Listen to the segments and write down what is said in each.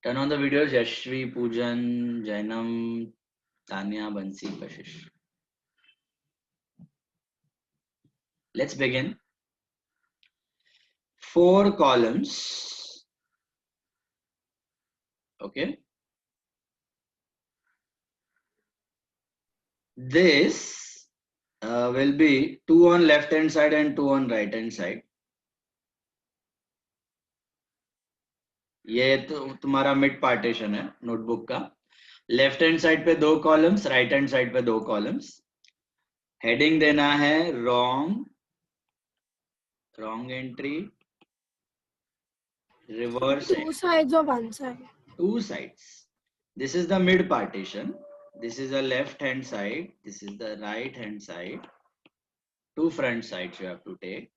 Turn on the videos. Yashvi, Poojan, Jainam, Tanya, Bansi, Kashish. Let's begin. 4 columns. Okay. This will be 2 on left hand side and 2 on right hand side. ये तो तुम्हारा mid partition है notebook का. Left hand side पे 2 columns, right hand side पे 2 columns. Heading देना है wrong, wrong entry, reverse Two sides or one side? 2 sides. This is the mid partition. This is the left hand side. This is the right hand side. 2 front sides you have to take.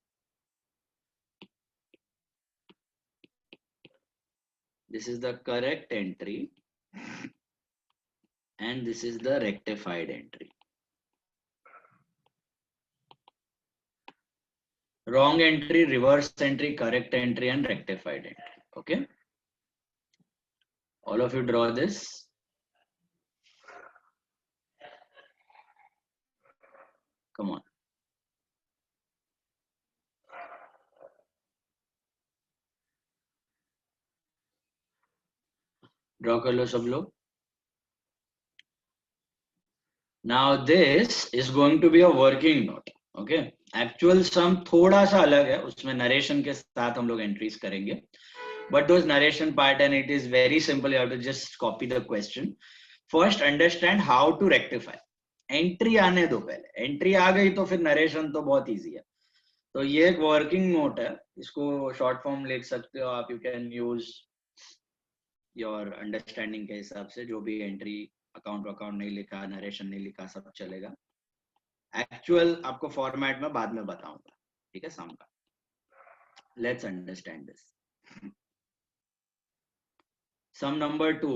This is the correct entry. And this is the rectified entry. Wrong entry, reverse entry, correct entry, and rectified entry. Okay. All of you draw this. Come on. Draw कर लो सब लोग. Now this is going to be a working note. Okay. Actual sum थोड़ा सा अलग है, उसमें narration के साथ हम लोग entries करेंगे. But those narration part and it is very simple. You have to just copy the question. First, understand how to rectify. Entry आने दो पहले. Entry आ गई तो फिर narration तो बहुत easy है. तो ये एक working note है. इसको short form लिख सकते हो आप. You can use your understanding के हिसाब से. जो भी entry अकाउंट नहीं लिखा, नरेशन नहीं लिखा, सब चलेगा. एक्चुअल आपको फॉर्मेट में बाद में बताऊंगा. ठीक है सम का. Let's understand this. Sum number 2,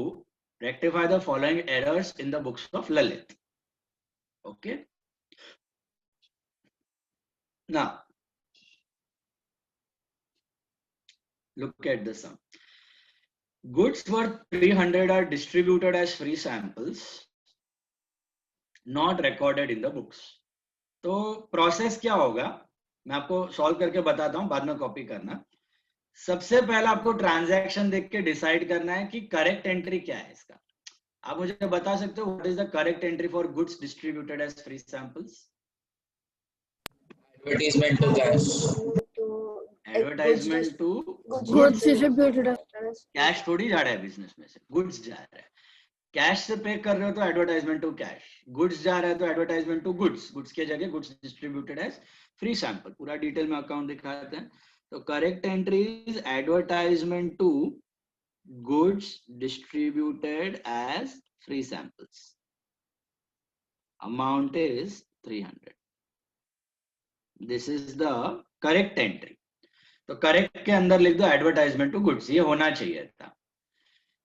rectify the following errors in the books of Lalit. Okay. Now look at the sum. Goods worth 300 are distributed as free samples, not recorded in the books. तो process क्या होगा मैं आपको solve करके बताता हूं, बाद में कॉपी करना. सबसे पहले आपको ट्रांजैक्शन देख के डिसाइड करना है कि करेक्ट एंट्री क्या है इसका. आप मुझे बता सकते हो what is the correct entry for goods distributed as free samples? Advertisement to cash. Advertisement to Goods distributed as cash थोड़ी जा रहा है बिजनेस में से, गुड्स जा रहा है. कैश से पे कर रहे हो तो एडवर्टाइजमेंट टू कैश. गुड्स जा रहा है तो एडवर्टाइजमेंट टू गुड्स. गुड्स के जगह goods distributed as free sample. पूरा डिटेल में अकाउंट दिखाते हैं. तो correct entry is advertisement to goods distributed as free samples. Amount is 300. This is the correct entry. तो करेक्ट के अंदर लिख दो एडवर्टाइजमेंट टू गुड्स. ये होना चाहिए था.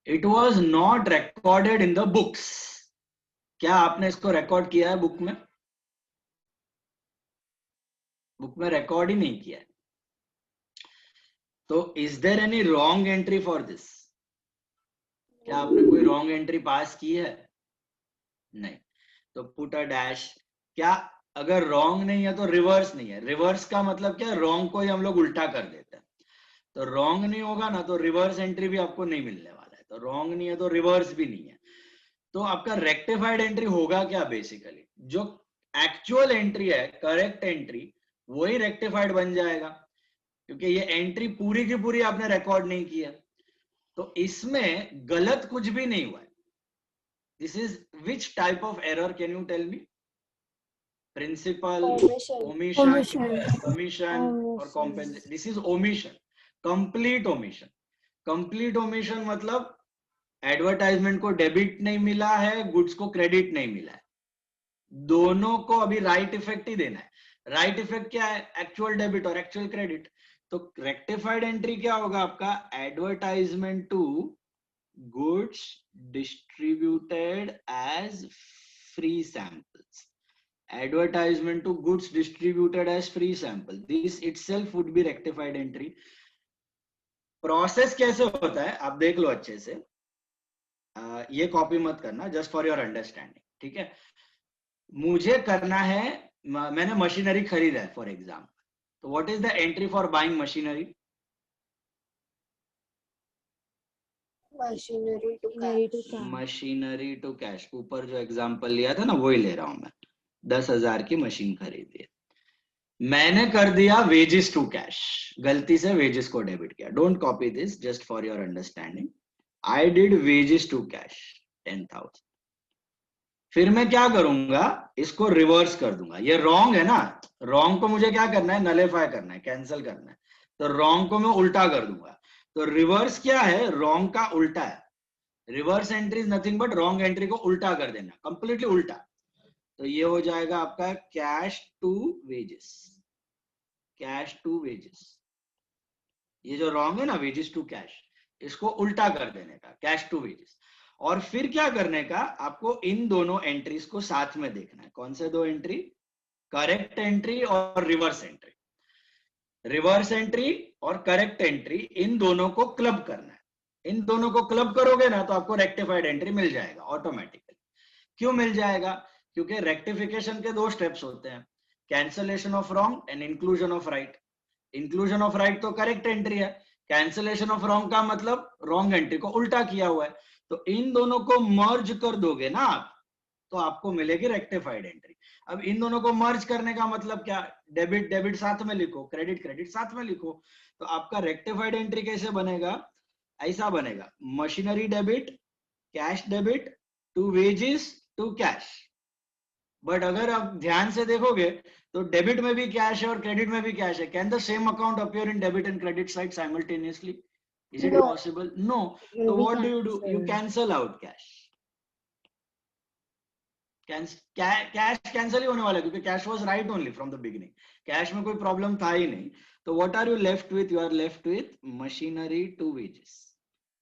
It was not recorded in the books. क्या आपने इसको रिकॉर्ड किया है बुक में? बुक में रिकॉर्ड ही नहीं किया है. तो is there any wrong entry for this? क्या आपने कोई wrong entry पास की है? नहीं. तो put a dash. क्या अगर wrong नहीं है तो reverse नहीं है. reverse का मतलब क्या? wrong को ही हम लोग उल्टा कर देते हैं. तो wrong नहीं होगा ना तो reverse entry भी आपको नहीं मिलने वाला. तो रॉन्ग नहीं है तो रिवर्स भी नहीं है. तो आपका रेक्टिफाइड एंट्री होगा क्या? बेसिकली जो एक्चुअल एंट्री है, करेक्ट एंट्री, वही रेक्टिफाइड बन जाएगा क्योंकि ये एंट्री पूरी की पूरी आपने रिकॉर्ड नहीं किया. तो इसमें गलत कुछ भी नहीं हुआ है. This is which type of error? Can you tell me? Principle, omission, commission और compensation. This is omission, complete omission. Complete omission मतलब एडवर्टाइजमेंट को डेबिट नहीं मिला है, गुड्स को क्रेडिट नहीं मिला है. दोनों को अभी राइट इफेक्ट ही देना है. राइट इफेक्ट क्या है? एक्चुअल डेबिट और एक्चुअल क्रेडिट. तो रेक्टिफाइड एंट्री क्या होगा आपका? Advertisement to goods distributed as free samples. Advertisement to goods distributed as free sample. This itself would be rectified entry. Process कैसे होता है आप देख लो अच्छे से. ये कॉपी मत करना, जस्ट फॉर योर अंडरस्टैंडिंग, ठीक है। मुझे करना है, मैंने मशीनरी खरीदा है फॉर एग्जाम्पल, तो what is the entry for buying machinery? Machinery to Machinery to cash. cash. Machinery to cash, ऊपर जो एग्जाम्पल लिया था ना वही ले रहा हूं मैं। 10,000 की मशीन खरीदी है, मैंने कर दिया वेजेस टू कैश, गलती से वेजेस को डेबिट किया। Don't copy this, just for your understanding. I did wages to cash 10,000। फिर मैं क्या करूंगा, इसको रिवर्स कर दूंगा। ये रॉन्ग है ना, रॉन्ग को मुझे क्या करना है, नलिफाई करना है, कैंसिल करना है। तो रॉन्ग को मैं उल्टा कर दूंगा। तो रिवर्स क्या है, रॉन्ग का उल्टा है। Reverse entry is nothing but wrong entry को उल्टा कर देना, कंप्लीटली उल्टा। तो ये हो जाएगा आपका cash to wages, cash to wages. ये जो रॉन्ग है ना, वेजेस टू कैश, इसको उल्टा कर देने का, कैश टू वेजेस। और फिर क्या करने का, आपको इन दोनों एंट्रीज को साथ में देखना है। कौन से दो एंट्री? करेक्ट एंट्री और रिवर्स एंट्री। रिवर्स एंट्री और करेक्ट एंट्री, इन दोनों को क्लब करना है। इन दोनों को क्लब करोगे ना तो आपको रेक्टिफाइड एंट्री मिल जाएगा ऑटोमेटिकली। क्यों मिल जाएगा? क्योंकि रेक्टिफिकेशन के दो स्टेप्स होते हैं, cancellation of wrong and inclusion of right. Inclusion of right तो करेक्ट एंट्री है, कैंसलेशन ऑफ रॉन्ग का मतलब रॉन्ग एंट्री को उल्टा किया हुआ है। तो इन दोनों को मर्ज कर दोगे ना आप, तो आपको मिलेगी रेक्टिफाइड एंट्री। अब इन दोनों को मर्ज करने का मतलब क्या, डेबिट डेबिट साथ में लिखो, क्रेडिट क्रेडिट साथ में लिखो। तो आपका रेक्टिफाइड एंट्री कैसे बनेगा, ऐसा बनेगा, machinery debit, cash debit to wages to cash. But अगर आप ध्यान से देखोगे तो डेबिट में भी कैश है और क्रेडिट में भी कैश है। Can the same account appear in debit and credit side simultaneously? Is it No. Possible? No. Will तो be what do you do, you cancelled. Cancel out cash. Cash cancel ही होने वाला है, क्योंकि cash was right only from the beginning, cash में कोई problem था ही नहीं। तो what are you left with, you are left with machinery to wages,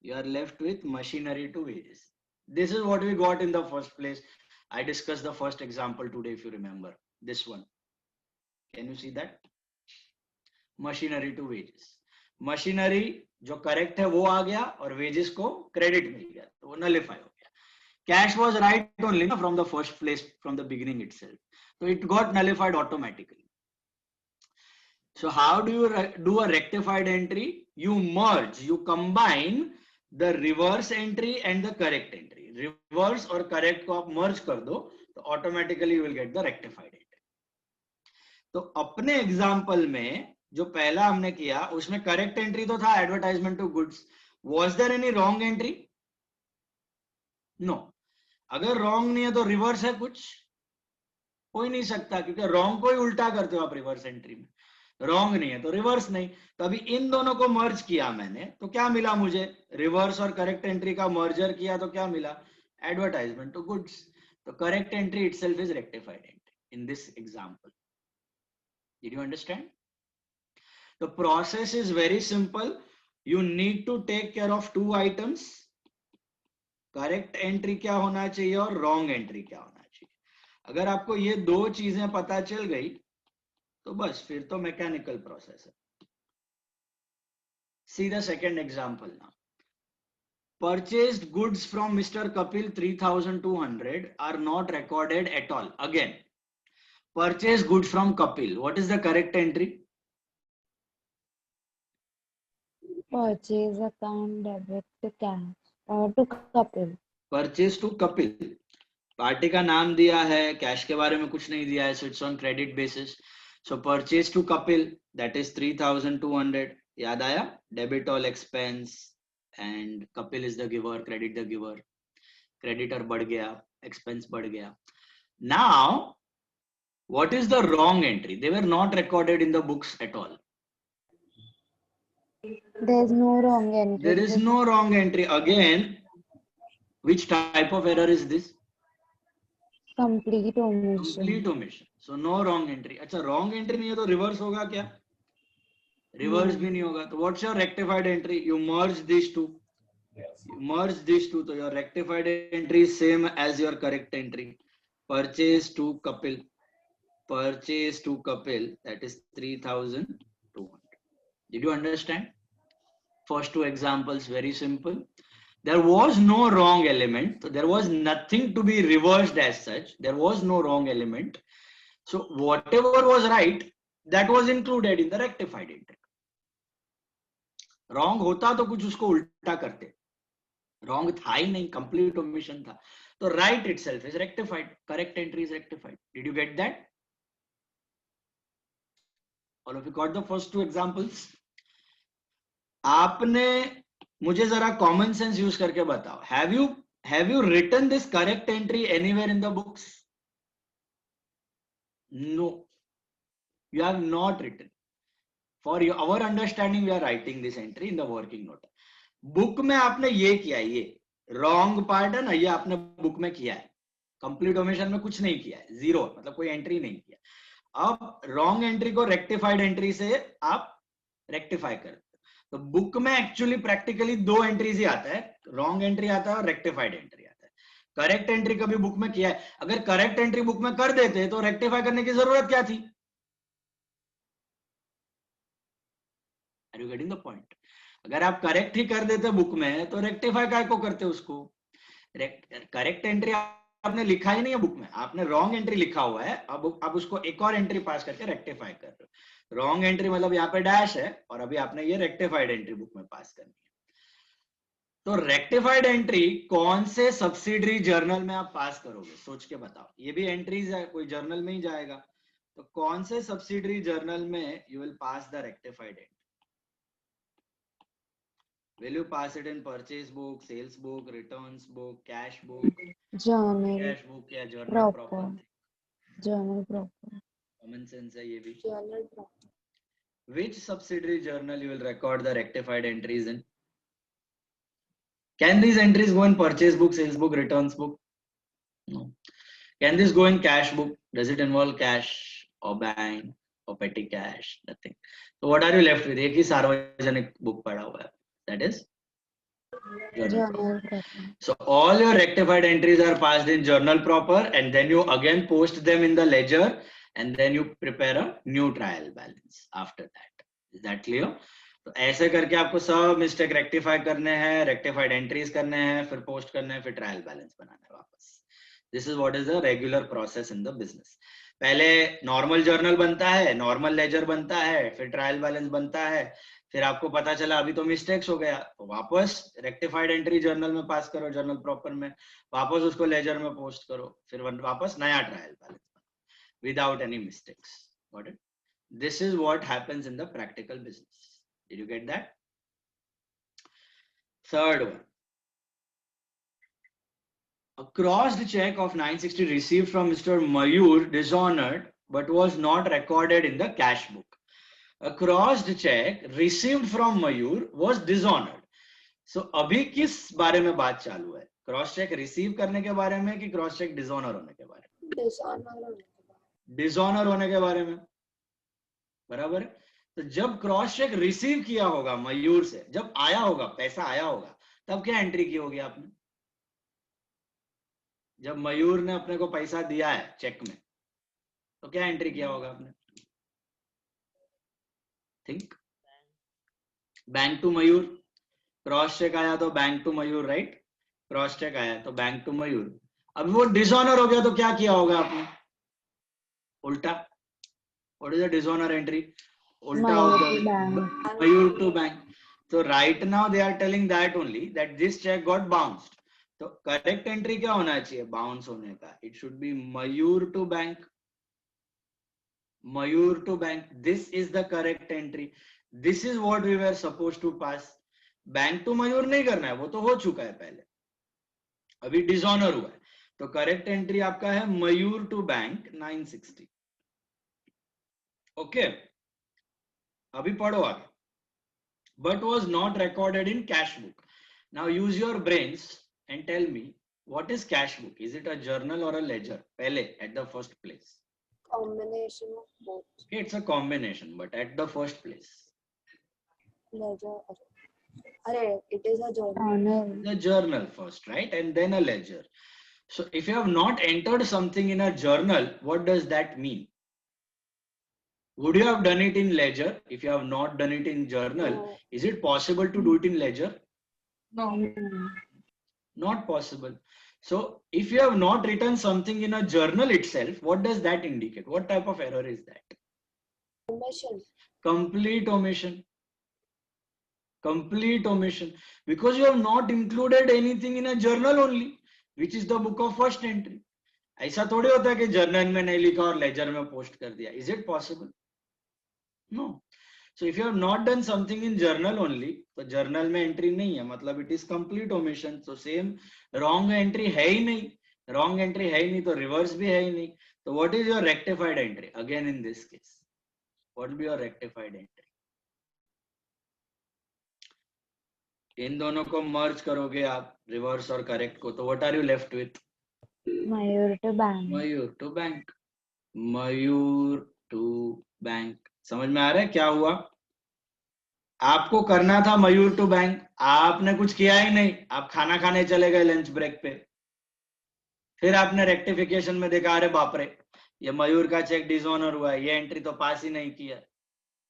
you are left with machinery to wages. This is what we got in the first place. I discussed the first example today, if you remember this one. Can you see that? Machinery to wages. Machinery जो correct है वो आ गया और wages को credit मिल गया, तो वो nullify हो गया। Cash was right only na, from the first place, from the beginning itself, so it got nullified automatically. So how do you do a rectified entry? You merge, you combine the reverse entry and the correct entry. Reverse और correct को आप merge कर दो तो automatically you will get the rectified entry. तो अपने example में जो पहला हमने किया उसमें करेक्ट एंट्री तो था, advertisement to goods. Was there any wrong entry? No. अगर रॉन्ग नहीं है तो रिवर्स है कुछ? हो ही नहीं सकता, क्योंकि रॉन्ग को ही उल्टा करते हो आप रिवर्स एंट्री में। रॉन्ग नहीं है तो रिवर्स नहीं। तो अभी इन दोनों को मर्ज किया मैंने, तो क्या मिला मुझे, रिवर्स और करेक्ट एंट्री का मर्जर किया तो क्या मिला, एडवर्टाइजमेंट टू गुड्स। तो correct entry itself is rectified entry in this example. Did you understand? The process is very simple. You need to take care of two items. Correct entry क्या होना चाहिए और wrong entry क्या होना चाहिए। अगर आपको ये दो चीजें पता चल गई तो बस फिर तो मैकेनिकल प्रोसेस है। See the second example now. Purchased goods from Mr. Kapil 3,200 are not recorded at all. Again, purchased goods from Kapil. What is the correct entry? Purchase account debit to cash or to Kapil. Purchase to Kapil. Party का नाम दिया है, cash के बारे में कुछ नहीं दिया है, so it's on credit basis. So purchase to Kapil, that is 3,200. याद आया, debit all expense and Kapil is the giver, credit the giver. Creditor बढ़ गया, expense बढ़ गया. Now, what is the wrong entry? They were not recorded in the books at all. There is no wrong entry. There is no wrong entry. Again, which type of error is this? Complete omission. Complete omission. So no wrong entry. अच्छा, wrong entry नहीं है तो reverse होगा क्या? Reverse भी नहीं होगा। तो what's your rectified entry? You merge these two. You merge these two, so your rectified entry is same as your correct entry. Purchase to Kapil. Purchase to Kapil, that is 3,200. Did you understand? First two examples very simple. There was no wrong element. So there was nothing to be reversed as such. There was no wrong element. So whatever was right, that was included in the rectified entry. Wrong होता तो कुछ उसको उल्टा करते. Wrong था ही नहीं, complete omission था. So right itself is rectified. Correct entry is rectified. Did you get that? All of you got the first two examples? आपने मुझे जरा कॉमन सेंस यूज करके बताओ. Have you written this correct entry anywhere in the books? No, you have not written. For our understanding, we are writing this entry in the working note. Book में आपने ये किया है, ये wrong part है ना, ये आपने बुक में किया है. कंप्लीट ओमिशन में कुछ नहीं किया है, जीरो, मतलब कोई एंट्री नहीं किया. अब रॉन्ग एंट्री को रेक्टिफाइड एंट्री से आप रेक्टिफाई कर. तो बुक में एक्चुअली प्रैक्टिकली दो एंट्रीज ही आता है, रॉन्ग एंट्री आता है और रेक्टिफाइड एंट्री आता है. करेक्ट एंट्री कभी बुक में किया है? अगर करेक्ट एंट्री बुक में कर देते तो रेक्टिफाई करने की जरूरत क्या थी? Are you getting the point? अगर आप करेक्ट ही कर देते बुक में तो रेक्टिफाई काय को करते उसको? करेक्ट एंट्री आपने लिखा ही नहीं है बुक में, आपने रॉन्ग एंट्री लिखा हुआ है. अब उसको एक और एंट्री पास करके रेक्टिफाई कर रहे हो. रॉन्ग एंट्री मतलब यहाँ पे डैश है और अभी आपने ये रेक्टिफाइड एंट्री बुक में पास करनी है. तो रेक्टिफाइड एंट्री कौन से सब्सिडरी जर्नल में आप पास करोगे? सोच के बताओ. ये भी एंट्रीज है, कोई जर्नल में ही जाएगा. तो कौन से सब्सिडरी जर्नल में you will pass the rectified entry? Will you pass it in purchase book, sales book, returns book, cash book? Journal. Cash book या journal proper? Journal proper. Common sense है ये भी. Journal proper. Which subsidiary journal you will record the rectified entries in? Can these entries go in purchase book, sales book, returns book? No. Can this go in cash book? Does it involve cash or bank or petty cash? Nothing. So what are you left with? एक ही सार्वजनिक book पड़ा हुआ है. That is journal proper. So all your rectified entries are passed in journal proper, and then you again post them in the ledger, and then you prepare a new trial balance after that. Is that clear? तो ऐसे करके आपको सब mistake rectify करने हैं, rectified entries करने हैं, फिर पोस्ट करने हैं, फिर ट्रायल बैलेंस बनाना है वापस. This is what is the regular process in the business. पहले नॉर्मल जर्नल बनता है, नॉर्मल लेजर बनता है, फिर ट्रायल बैलेंस बनता है. फिर आपको पता चला अभी तो मिस्टेक्स हो गया, तो वापस रेक्टिफाइड एंट्री जर्नल में पास करो, जर्नल प्रॉपर में, वापस उसको लेजर में पोस्ट करो, फिर वापस नया trial balance without any mistakes. Got it? This is what happens in the practical business. Did you get that? Third one, a crossed check of 960 received from Mr. Mayur dishonored but was not recorded in the cash book. A crossed check received from Mayur was dishonored. So अभी किस बारे में बात चालू है? Cross check receive करने के बारे में कि क्रॉस चेक डिसऑनर होने के बारे में? डिसऑनर होने के बारे में. बराबर है. तो जब क्रॉस चेक रिसीव किया होगा मयूर से, जब आया होगा, पैसा आया होगा, तब क्या एंट्री की होगी आपने? जब मयूर ने अपने को पैसा दिया है चेक में, तो क्या एंट्री किया होगा आपने? Think. Bank to Mayur. Cross cheque आया तो bank to Mayur, right? Cross cheque आया तो बैंक टू मयूर. अब वो डिसऑनर हो गया तो क्या किया होगा आपने? उल्टा. What is the dishonour entry? उल्टा होगा, Mayur to bank. So right now they are telling that only that this check got bounced. तो करेक्ट एंट्री क्या होना चाहिए बाउंस होने का? It should be Mayur to bank. Mayur to bank. This is the correct entry. This is what we were suppose to pass. Bank to Mayur नहीं करना है, वो तो हो चुका है पहले, अभी डिसऑनर हुआ है. तो करेक्ट एंट्री आपका है मयूर टू बैंक 960. ओके, अभी पढ़ो आगे. But was not recorded in cash book. Now use your brains and tell me, what is cash book? Is it a journal or a ledger? Pehle, at the first place. Combination of both. Okay, it's a combination, but at the first place. Ledger. It is a journal. The journal first, right? And then a ledger. So if you have not entered something in a journal, what does that mean? Would you have done it in ledger if you have not done it in journal? No. Is it possible to do it in ledger? No. Not possible. So if you have not written something in a journal itself, what does that indicate? What type of error is that? Omission. Complete omission. Complete omission. Because you have not included anything in a journal only, which is the book of first entry. ऐसा थोड़ी होता है कि journal में नहीं लिखा और laser में पोस्ट कर दिया. Is it possible? No. So if you have not done something in journal only, तो journal में entry नहीं है, मतलब it is complete omission. So same wrong entry है ही नहीं, wrong entry है ही नहीं, तो reverse भी है ही नहीं. So what is your rectified entry? Again in this case, what will be your rectified entry? इन दोनों को merge करोगे आप reverse और correct को, तो what are you left with? Mayur to bank. Mayur to bank. Mayur to bank. समझ में आ रहा है क्या हुआ? आपको करना था मयूर टू बैंक, आपने कुछ किया ही नहीं, आप खाना खाने चले गए लंच ब्रेक पे, फिर आपने रेक्टिफिकेशन में देखा अरे बाप रे ये मयूर का चेक डिसऑनर हुआ है, ये एंट्री तो पास ही नहीं किया,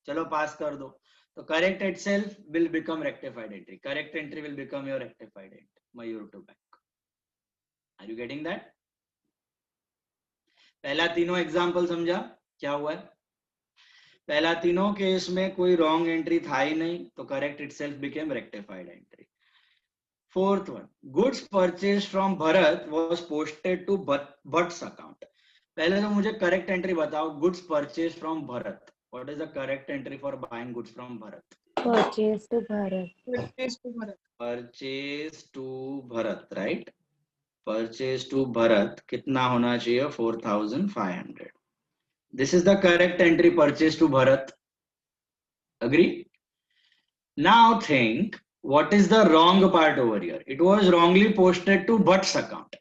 चलो पास कर दो. तो correct itself will become rectified entry. Correct entry will become your rectified entry. Mayur to bank. Are you getting that? पहला तीनों एग्जांपल समझा क्या हुआ है? पहला तीनों केस में कोई रॉन्ग एंट्री था ही नहीं, तो correct itself became rectified entry. Fourth one, goods purchase from Bharat was posted to Bhatt's account. पहले तो मुझे करेक्ट एंट्री बताओ. Goods purchase from Bharat, what is the correct entry for buying goods from Bharat? Purchase to Bharat. Purchase to Bharat, right. Purchase to Bharat कितना होना चाहिए? 4500. This is the correct entry, purchase to Bharat. Agree? Now think, what is the wrong part over here? It was wrongly posted to Bhatt's account.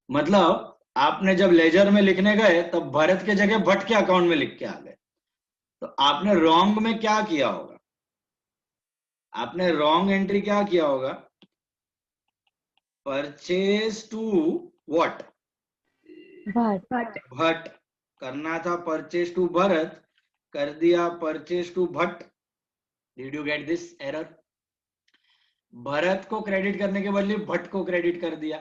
मतलब आपने जब laser में लिखने गए तब भरत के जगह भट्ट के अकाउंट में लिख के आ गए, तो आपने रॉन्ग में क्या किया होगा? आपने रॉन्ग एंट्री क्या किया होगा? Purchase to what? भट्ट. करना था परचेज टू भरत, कर दिया purchase to Bhatt. Did you get this error? Bharat को क्रेडिट करने के बदले भट्ट को क्रेडिट कर दिया.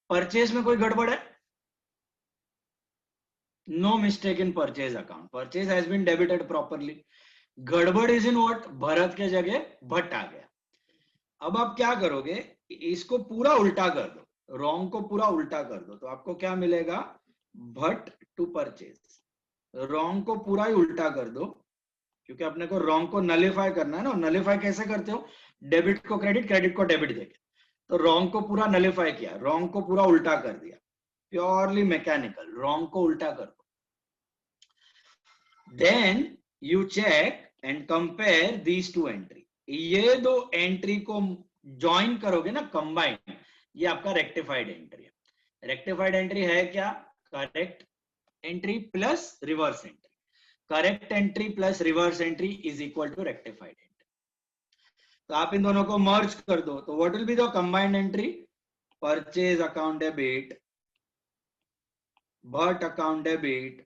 परचेज में कोई गड़बड़ है? No mistake in purchase account. Purchase has been debited properly. गड़बड़ इज इन व्हाट? भरत के जगह भट्ट आ गया. अब आप क्या करोगे? इसको पूरा उल्टा कर दो, रॉन्ग को पूरा उल्टा कर दो, तो आपको क्या मिलेगा? Bhatt to purchase. रॉन्ग को पूरा ही उल्टा कर दो, क्योंकि अपने को रॉन्ग को नलिफाई करना है ना. नलिफाई कैसे करते हो? डेबिट को क्रेडिट, क्रेडिट को डेबिट देके. तो रॉन्ग को पूरा नलिफाई किया, रॉन्ग को पूरा उल्टा कर दिया. प्योरली मैकेनिकल, रॉन्ग को उल्टा कर दो. Then you check and compare these two entry. ये दो एंट्री को ज्वाइन करोगे ना, कंबाइन, ये आपका रेक्टिफाइड एंट्री है. रेक्टिफाइड एंट्री है क्या? Correct entry plus reverse entry. Correct entry plus reverse entry is equal to rectified entry. तो आप इन दोनों को मर्ज कर दो, तो what will be the combined entry? Purchase account debit, Bhatt account debit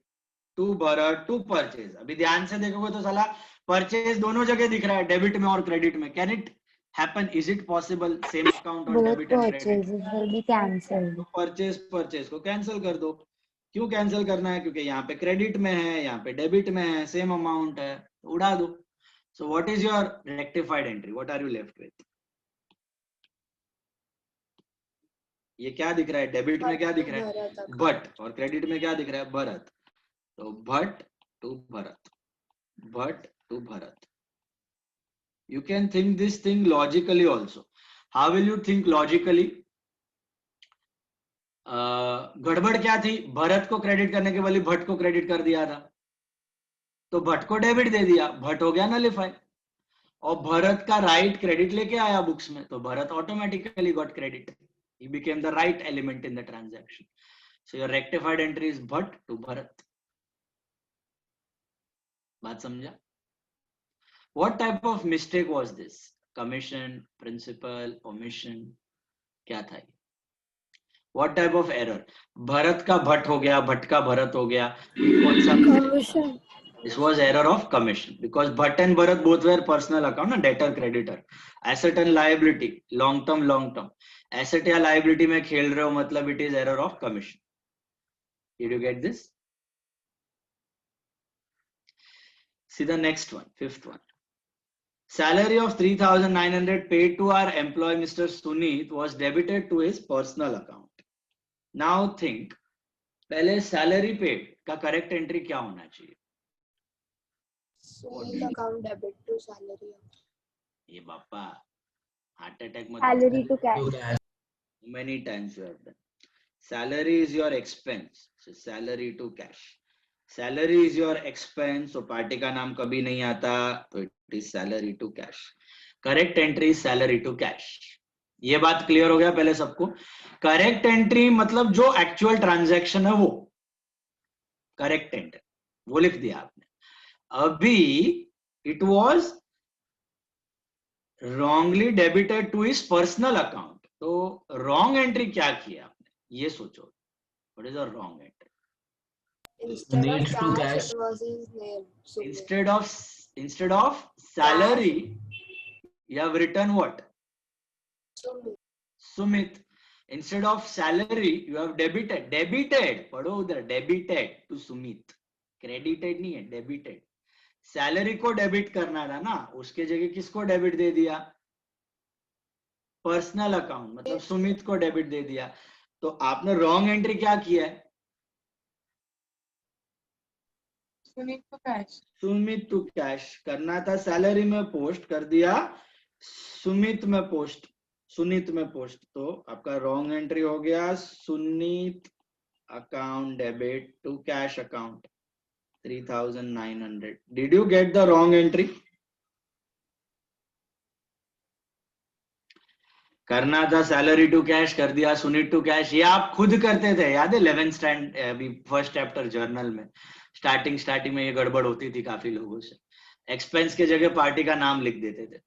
to Bharat to purchase. अभी ध्यान से देखोगे तो साला परचेज दोनों जगह दिख रहा है, डेबिट में और क्रेडिट में. Can it happen? Is it possible? Same account on Both debit and credit. purchases will be cancelled. Purchase को कैंसिल कर दो. क्यों कैंसिल करना है? क्योंकि यहाँ पे क्रेडिट में है, यहाँ पे डेबिट में है, सेम अमाउंट है, तो उड़ा दो. So what is your rectified entry? What are you left with? ये क्या दिख रहा है? डेबिट में क्या दिख रहा है? भट्ट. और क्रेडिट में क्या दिख रहा है? भरत. तो Bhatt to Bharat, Bhatt to Bharat. You can think this thing logically also. How will you think logically? गड़बड़ क्या थी? भरत को क्रेडिट करने के बदले भट्ट को क्रेडिट कर दिया था, तो भट्ट को डेबिट दे दिया, भट्ट हो गया नलिफाई. और भरत का राइट क्रेडिट लेके आया बुक्स में, तो Bharat automatically got credit. He became the right element in the transaction. So your rectified entry is Bhatt to Bharat. बात समझा? What type of mistake was this? Commission, principal, omission, क्या था ये? What type of error? Bharat का भट्ट हो गया, भट्ट का भरत हो गया, कौन सा? Commission. This was error of commission because Bhatt and Bharat both were personal account, debtor creditor. Asset and liability, long term. Asset या liability में खेल रहे हो मतलब it is error of commission. Did you get this? See the next one, fifth one. Salary of 3,900 paid to our employee Mr. Sunit was debited to his personal account. Now think, पहले salary paid का correct entry क्या होना चाहिए? Sunit account debit to salary. ये बापा heart attack मत Salary to cash. many times you have done. Salary is your expense, so salary to cash. Salary is your expense, so party का नाम कभी नहीं आता, तो it is salary to cash. Correct entry is salary to cash. ये बात clear हो गया पहले सबको. करेक्ट एंट्री मतलब जो एक्चुअल ट्रांजैक्शन है वो करेक्ट एंट्री, वो लिख दिया आपने. अभी it was wrongly debited to his personal account. तो wrong entry क्या किया आपने, ये सोचो. What is a wrong entry? Instead of Need to cash, cash. it was his name. Instead of salary, you have written what? Sumit. Sumit. Instead of salary, you have debited. Debited. पढ़ो उधर. Debited to Sumit. Credited नहीं है. Debited. Salary को debit करना था ना, उसके जगह किसको डेबिट दे दिया? पर्सनल अकाउंट, मतलब सुमित को डेबिट दे दिया. तो आपने रॉन्ग एंट्री क्या किया है? सुमित टू कैश करना था, सैलरी में पोस्ट कर दिया, सुमित में पोस्ट, सुनीत में पोस्ट. तो आपका रॉन्ग एंट्री हो गया Suneet account debit to cash account 3,900. Did you get the wrong entry? करना था सैलरी टू कैश, कर दिया सुनीत टू कैश. ये आप खुद करते थे, याद है 11th स्टैंड अभी फर्स्ट चैप्टर जर्नल में स्टार्टिंग में ये गड़बड़ होती थी काफी लोगों से. एक्सपेंस के जगह पार्टी का नाम लिख देते थे.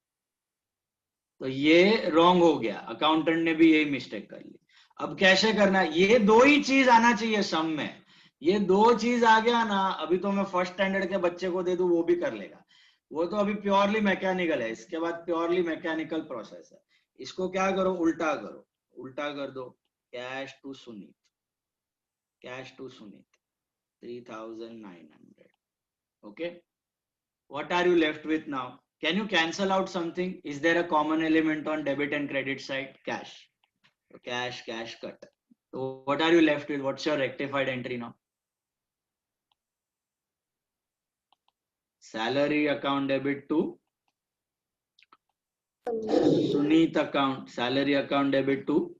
तो ये रॉन्ग हो गया, अकाउंटेंट ने भी यही मिस्टेक कर ली. अब कैसे करना, ये दो ही चीज आना चाहिए सम में. ये दो चीज आ गया ना, अभी तो मैं फर्स्ट स्टैंडर्ड के बच्चे को दे दूं वो भी कर लेगा. वो तो अभी प्योरली मैकेनिकल है, इसके बाद प्योरली मैकेनिकल प्रोसेस है. इसको क्या करो, उल्टा करो, उल्टा कर दो. Cash to Suneet, cash to Suneet 3,900. Okay, what are you left with now? Can you cancel out something? Is there a common element on debit and credit side? Cash. So cash cut. So what are you left with? What's your rectified entry now? Salary account debit to Sunit account. Salary account debit to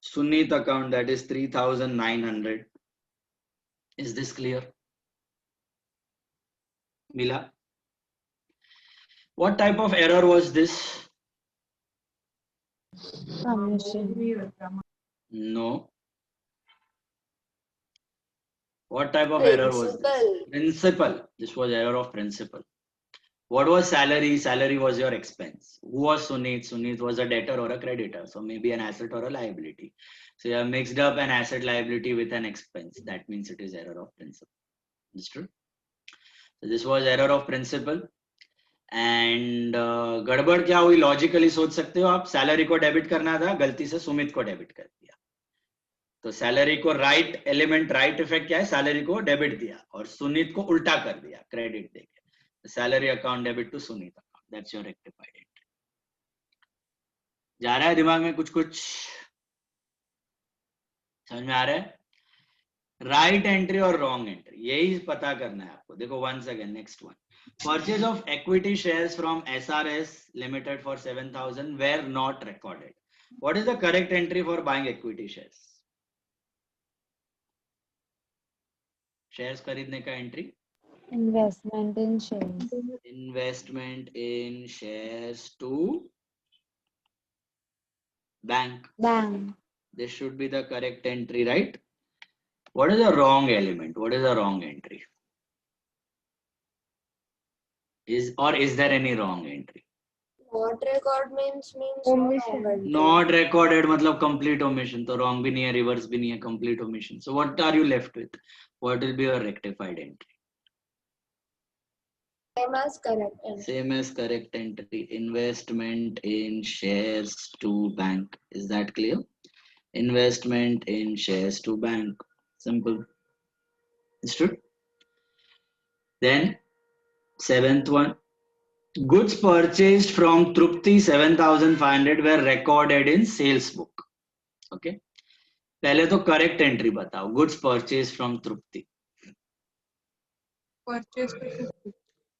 Sunit account, that is 3,900. Is this clear? Mila? What type of error was this? Commission. No. What type of error was this? Principal. This was error of principal. What was salary? Salary was your expense. Who was Sunit? Sunit was a debtor or a creditor. So maybe an asset or a liability. So you have mixed up an asset liability with an expense. That means it is error of principal. Understood? So this was error of principal. And गड़बड़ क्या हुई, logically सोच सकते हो आप. Salary को debit करना था, गलती से सुमित को डेबिट कर दिया. तो सैलरी को राइट एलिमेंट, राइट इफेक्ट क्या है, सैलरी को डेबिट दिया और सुनीत को उल्टा कर दिया क्रेडिट देके. Salary account debit to Suneet account. That's your rectified entry. जा रहा है दिमाग में कुछ कुछ समझ में आ रहा है? राइट एंट्री और रॉन्ग एंट्री यही पता करना है आपको. देखो once again next one. Purchase of equity shares from SRS Limited for 7,000 were not recorded. What is the correct entry for buying equity shares? Shares खरीदने का entry? Investment in shares. Investment in shares to bank. Bank. This should be the correct entry, right? What is the wrong element? What is the wrong entry? Is there any wrong entry? Not record means Omission. no. Not recorded मतलब complete omission. तो wrong भी नहीं है, reverse भी नहीं है, complete omission. So what are you left with? What will be your rectified entry? Same as correct entry. Same as correct entry. Investment in shares to bank. Is that clear? Investment in shares to bank. Simple. Understood? Then, seventh one. Goods purchased from Trupti 7,500 were recorded in sales book. Okay. पहले तो correct entry बताओ. Goods purchased from Trupti. Purchase to 50.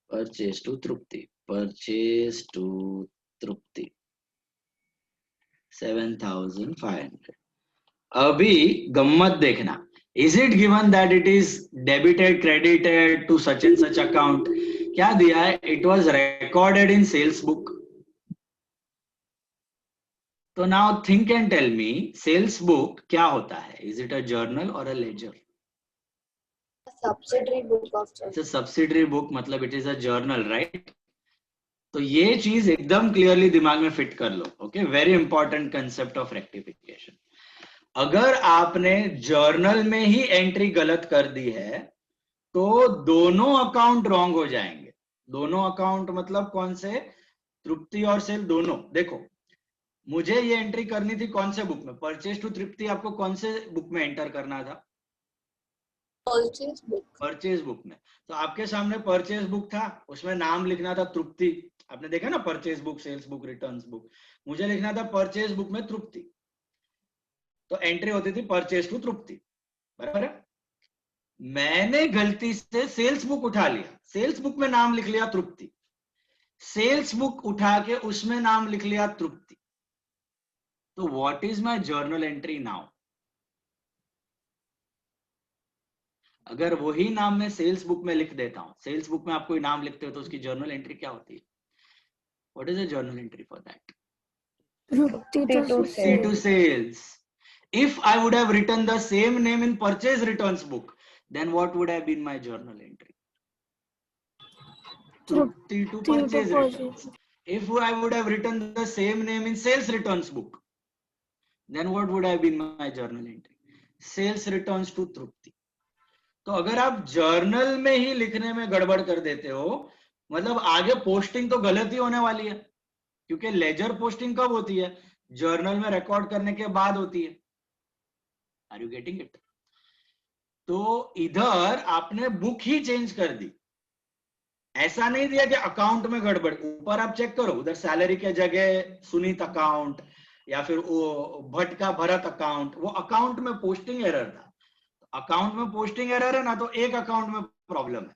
Purchase to Trupti. Purchase to Trupti. 7,500. अभी गम्मत देखना. Is it given that it is debited, credited to such and such account? क्या दिया है? It was recorded in sales book. तो now think and tell me, sales book क्या होता है? Is it a journal or a ledger? Subsidiary book of It's a subsidiary book, मतलब it is a journal, right? तो ये चीज एकदम clearly दिमाग में फिट कर लो. Okay, very important concept of rectification. अगर आपने जर्नल में ही एंट्री गलत कर दी है तो दोनों अकाउंट रॉन्ग हो जाएंगे. दोनों अकाउंट मतलब कौन से? तृप्ति और सेल दोनों. देखो, मुझे ये एंट्री करनी थी कौन से बुक में? परचेज टू तृप्ति आपको कौन से बुक में एंटर करना था? purchase book. परचेज बुक में. तो आपके सामने परचेज बुक था, उसमें नाम लिखना था तृप्ति. आपने देखा ना, purchase book, sales book, returns book. मुझे लिखना था परचेज बुक में तृप्ति, तो एंट्री होती थी परचेज टू तृप्ति. बराबर है? मैंने गलती से सेल्स बुक उठा लिया, सेल्स बुक में नाम लिख लिया तृप्ति, सेल्स बुक उठा के उसमें नाम लिख लिया तृप्ति. तो what is my journal entry now? अगर वही नाम मैं सेल्स बुक में लिख देता हूं, सेल्स बुक में आप कोई नाम लिखते हो तो उसकी जर्नल एंट्री क्या होती है? What is a journal entry for that? Trupti to To sales. If I would have written the same name in purchase returns book, then what would have been my journal entry? Trupti to purchase returns. If I would have written the same name in sales returns book, then what would have been my journal entry? Sales returns to Trupti. तो अगर आप journal में ही लिखने में गड़बड़ कर देते हो, मतलब आगे पोस्टिंग तो गलत ही होने वाली है, क्योंकि लेजर पोस्टिंग कब होती है? जर्नल में रिकॉर्ड करने के बाद होती है. Are you getting it? तो इधर आपने बुक ही चेंज कर दी, ऐसा नहीं दिया कि अकाउंट में गड़बड़. ऊपर आप चेक करो, उधर सैलरी के जगह सुनीत अकाउंट या फिर वो भट्ट का भरत अकाउंट, वो अकाउंट में पोस्टिंग एरर था. अकाउंट में पोस्टिंग एरर है ना, तो एक अकाउंट में प्रॉब्लम है,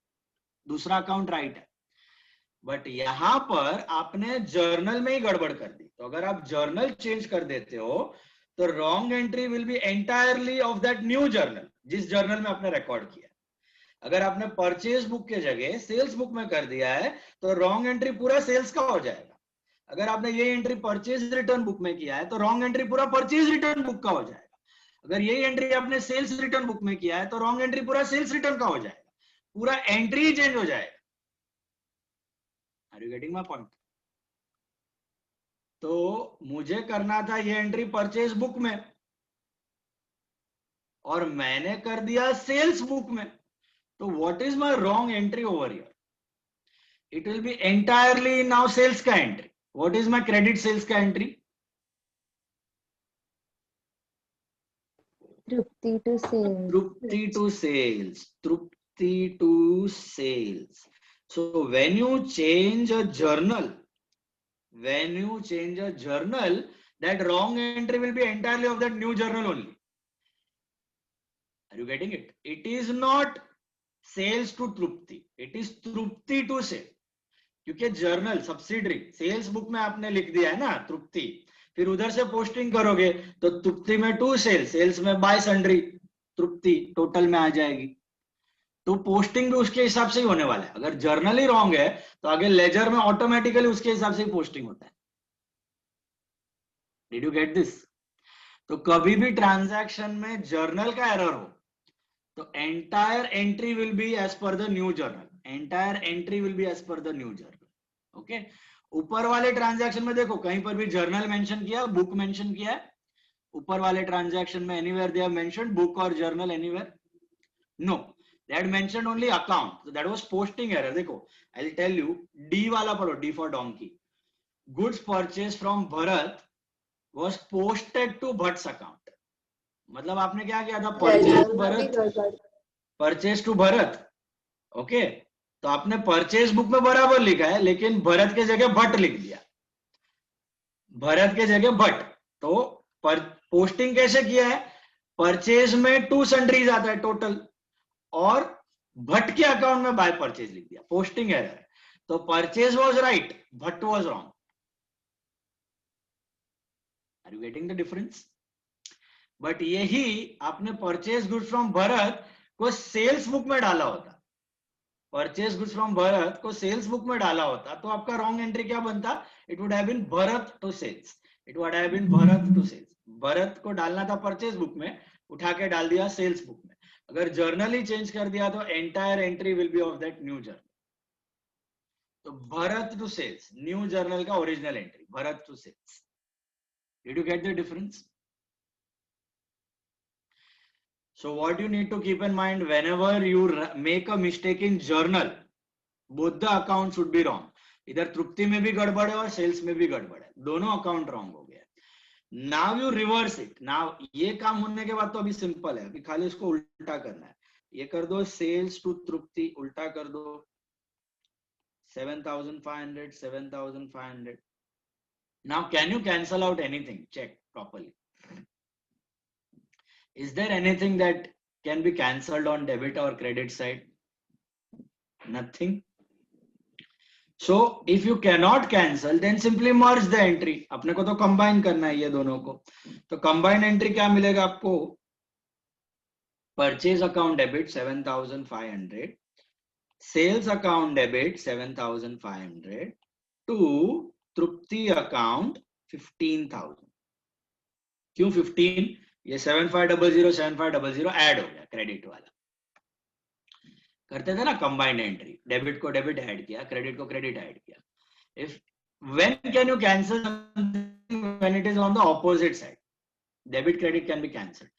दूसरा अकाउंट राइट है. बट यहां पर आपने जर्नल में ही गड़बड़ कर दी. तो अगर आप जर्नल चेंज कर देते हो तो wrong entry will be entirely of that new journal, जिस जर्नल में आपने रिकॉर्ड किया. अगर आपने परचेज बुक के जगह सेल्स बुक में कर दिया है तो रॉन्ग एंट्री पूरा सेल्स का हो जाएगा. अगर आपने ये एंट्री परचेज रिटर्न बुक में किया है तो रॉन्ग एंट्री पूरा परचेज रिटर्न बुक का हो जाएगा. अगर यही एंट्री आपने सेल्स रिटर्न बुक में किया है तो रॉन्ग एंट्री पूरा सेल्स रिटर्न का हो जाएगा. पूरा एंट्री ही चेंज हो जाएगा. Are you getting my point? तो मुझे करना था ये एंट्री परचेज बुक में और मैंने कर दिया सेल्स बुक में. तो what is my wrong entry over here? It will be entirely now sales का entry. What is my credit sales का entry? Trupti to sales. Trupti to sales. Trupti to sales. So when you change a journal, that wrong entry will be entirely of that new journal only. Are you getting it? It is not sales to Trupti. It is Trupti to sale. क्योंकि journal subsidiary cells book में आपने लिख दिया है ना तृप्ति, फिर उधर से पोस्टिंग करोगे तो तृप्ति में टू सेल, सेल्स में बाय सन्ड्री, तृप्ति टोटल में आ जाएगी. तो पोस्टिंग भी उसके हिसाब से ही होने वाला है. अगर जर्नल ही रॉन्ग है तो आगे लेजर में ऑटोमेटिकली उसके हिसाब से ही पोस्टिंग होता है. Did you get this? तो कभी भी ट्रांजैक्शन में जर्नल का एरर हो तो entire entry will be as per the new journal. Entire entry will be as per the new journal. Okay, ऊपर वाले ट्रांजैक्शन में देखो कहीं पर भी जर्नल मेंशन किया, बुक मेंशन किया है? ऊपर वाले ट्रांजैक्शन में anywhere they have mentioned book और journal anywhere? No. they had mentioned only account, so that was posting error. देखो, I'll tell you, D वाला पढ़ो, D for donkey. Goods purchased from Bharat was posted to Bhatt's account. मतलब आपने क्या किया था, purchase to Bharat, purchase to Bharat, okay, तो आपने परचेज बुक में बराबर लिखा है, लेकिन भरत के जगह भट्ट लिख दिया, भरत के जगह भट्ट। तो पोस्टिंग कैसे किया है, परचेज में 2 सन्ड्रीज आता है टोटल, और भट्ट के अकाउंट में बाय परचेज लिख दिया, पोस्टिंग एरर है। तो purchase was right, Bhatt was wrong. Are you getting the difference? But यही आपने परचेज गुड्स फ्रॉम भरत को सेल्स बुक में डाला होता, परचेज गुड्स फ्रॉम भरत को सेल्स बुक में डाला होता, तो आपका रॉन्ग एंट्री क्या बनता, it would have been Bharat to sales, it would have been Bharat to sales. Bharat को डालना था परचेज बुक में, उठा के डाल दिया सेल्स बुक में। अगर जर्नल ही चेंज कर दिया तो entire entry will be of that new journal. तो Bharat to sales, new journal का original entry, Bharat to sales. Did you get the difference? So what you need to keep in mind, whenever you make a mistake in journal, both the accounts should be wrong. इधर तृप्ति में भी गड़बड़ है और sales में भी गड़बड़ है, दोनों अकाउंट रॉन्ग हो गया। Now you reverse it. Now ये काम होने के बाद तो अभी सिंपल है, अभी खाली इसको उल्टा करना है। ये कर दो, सेल्स टू तृप्ति उल्टा कर दो, 7,500, 7,500। Now can you cancel out anything? Check properly. Is there anything that can be cancelled on debit or credit side? Nothing. So if you cannot cancel, then simply merge the entry. अपने को तो combine करना है ये दोनों को, तो combine entry क्या मिलेगा आपको? Purchase account debit 7,500, sales account debit 7,500 to Trupti account 15,000. क्यों 15? ये 7500 7500 ऐड हो गया, क्रेडिट वाला। करते थे ना कंबाइंड एंट्री, डेबिट को डेबिट ऐड किया, क्रेडिट को क्रेडिट ऐड किया। If when can you cancel something? When it is on the opposite side, debit credit can be cancelled.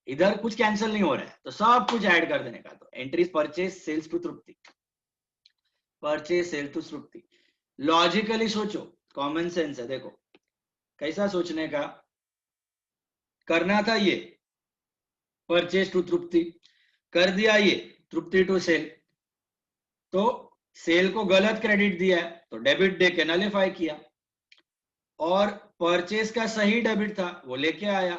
इधर कुछ कैंसिल नहीं हो रहा है तो सब कुछ ऐड कर देने का। तो entries purchase sales to Trupti, purchase sales to Trupti. Logically सोचो, कॉमन सेंस है। देखो कैसा सोचने का, करना था ये परचेज टू तृप्ति, कर दिया ये तृप्ति टू सेल, तो सेल को गलत क्रेडिट दिया है तो डेबिट दे के नलिफाई किया, और परचेज का सही डेबिट था वो लेके आया,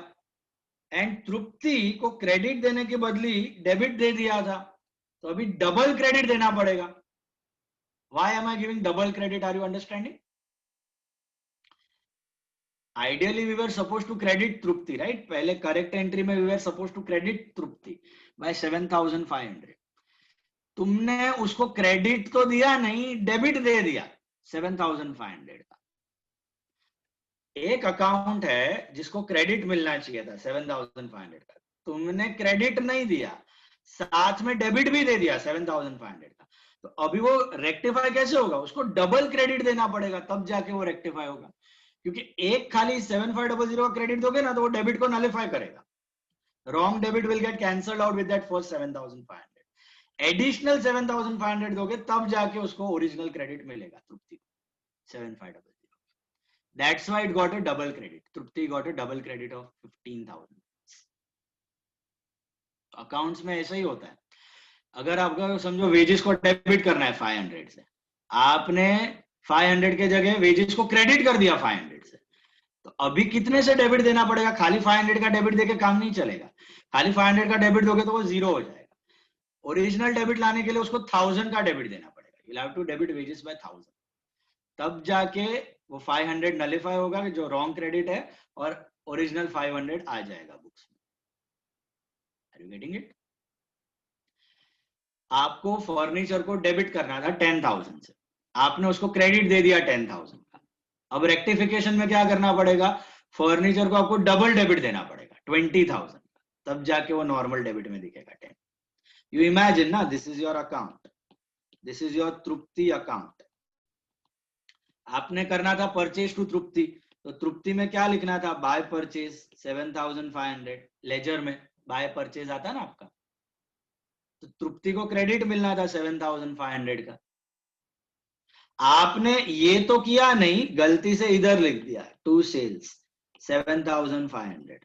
एंड तृप्ति को क्रेडिट देने के बदली डेबिट दे दिया था, तो अभी डबल क्रेडिट देना पड़ेगा। Why am I giving double credit? Are you understanding? Ideally we were supposed to credit Trupti, right? पहले correct entry में we were supposed to credit Trupti by 7,500. तुमने उसको क्रेडिट तो दिया नहीं, डेबिट दे दिया 7,500 का। एक अकाउंट है जिसको क्रेडिट मिलना चाहिए था 7,500 का, तुमने क्रेडिट नहीं दिया, साथ में डेबिट भी दे दिया 7,500 का। तो अभी वो रेक्टिफाई कैसे होगा? उसको डबल क्रेडिट देना पड़ेगा, तब जाके वो रेक्टिफाई होगा। क्योंकि एक खाली 7500 का क्रेडिट दोगे ना तो वो डेबिट को नलिफाई करेगा, wrong debit will get cancelled out with that first 7,500। Additional 7,500 दोगे तब जाके उसको ओरिजिनल क्रेडिट मिलेगा तृप्ति को 7500। That's why it got a double credit, Tripti got a double credit of 15,000। Accounts में ऐसा ही होता है। अगर आपका समझो वेजेस को डेबिट करना है 500 से, आपने 500 के जगह वेजेस को क्रेडिट कर दिया 500 से, तो अभी कितने से डेबिट देना पड़ेगा? खाली 500 का डेबिट देके काम नहीं चलेगा, खाली 500 का डेबिट दोगे तो वो जीरो हो जाएगा। ओरिजिनल डेबिट लाने के लिए उसको 1000 का डेबिट देना पड़ेगा, you have to debit wages by 1000, तब जाके वो 500 नलिफाई होगा जो रॉन्ग क्रेडिट है, और ओरिजिनल 500 आ जाएगा बुक्स में। Are you getting it? आपको फर्नीचर को डेबिट करना था 10,000 से, आपने उसको क्रेडिट दे दिया 10,000 का। अब रेक्टिफिकेशन में क्या करना पड़ेगा? फर्नीचर को आपको डबल डेबिट देना पड़ेगा 20,000 का, तब जाके वो नॉर्मल डेबिट में दिखेगा 10। यू इमेजिन ना, this is your account, this is your Tripti account. आपने करना था परचेज टू तृप्ति, तो तृप्ति में क्या लिखना था? बाय परचेज 7,500, लेजर में बाय परचेज आता ना आपका, तो तृप्ति को क्रेडिट मिलना था 7,500 का। आपने ये तो किया नहीं, गलती से इधर लिख दिया टू सेल्स 7,500।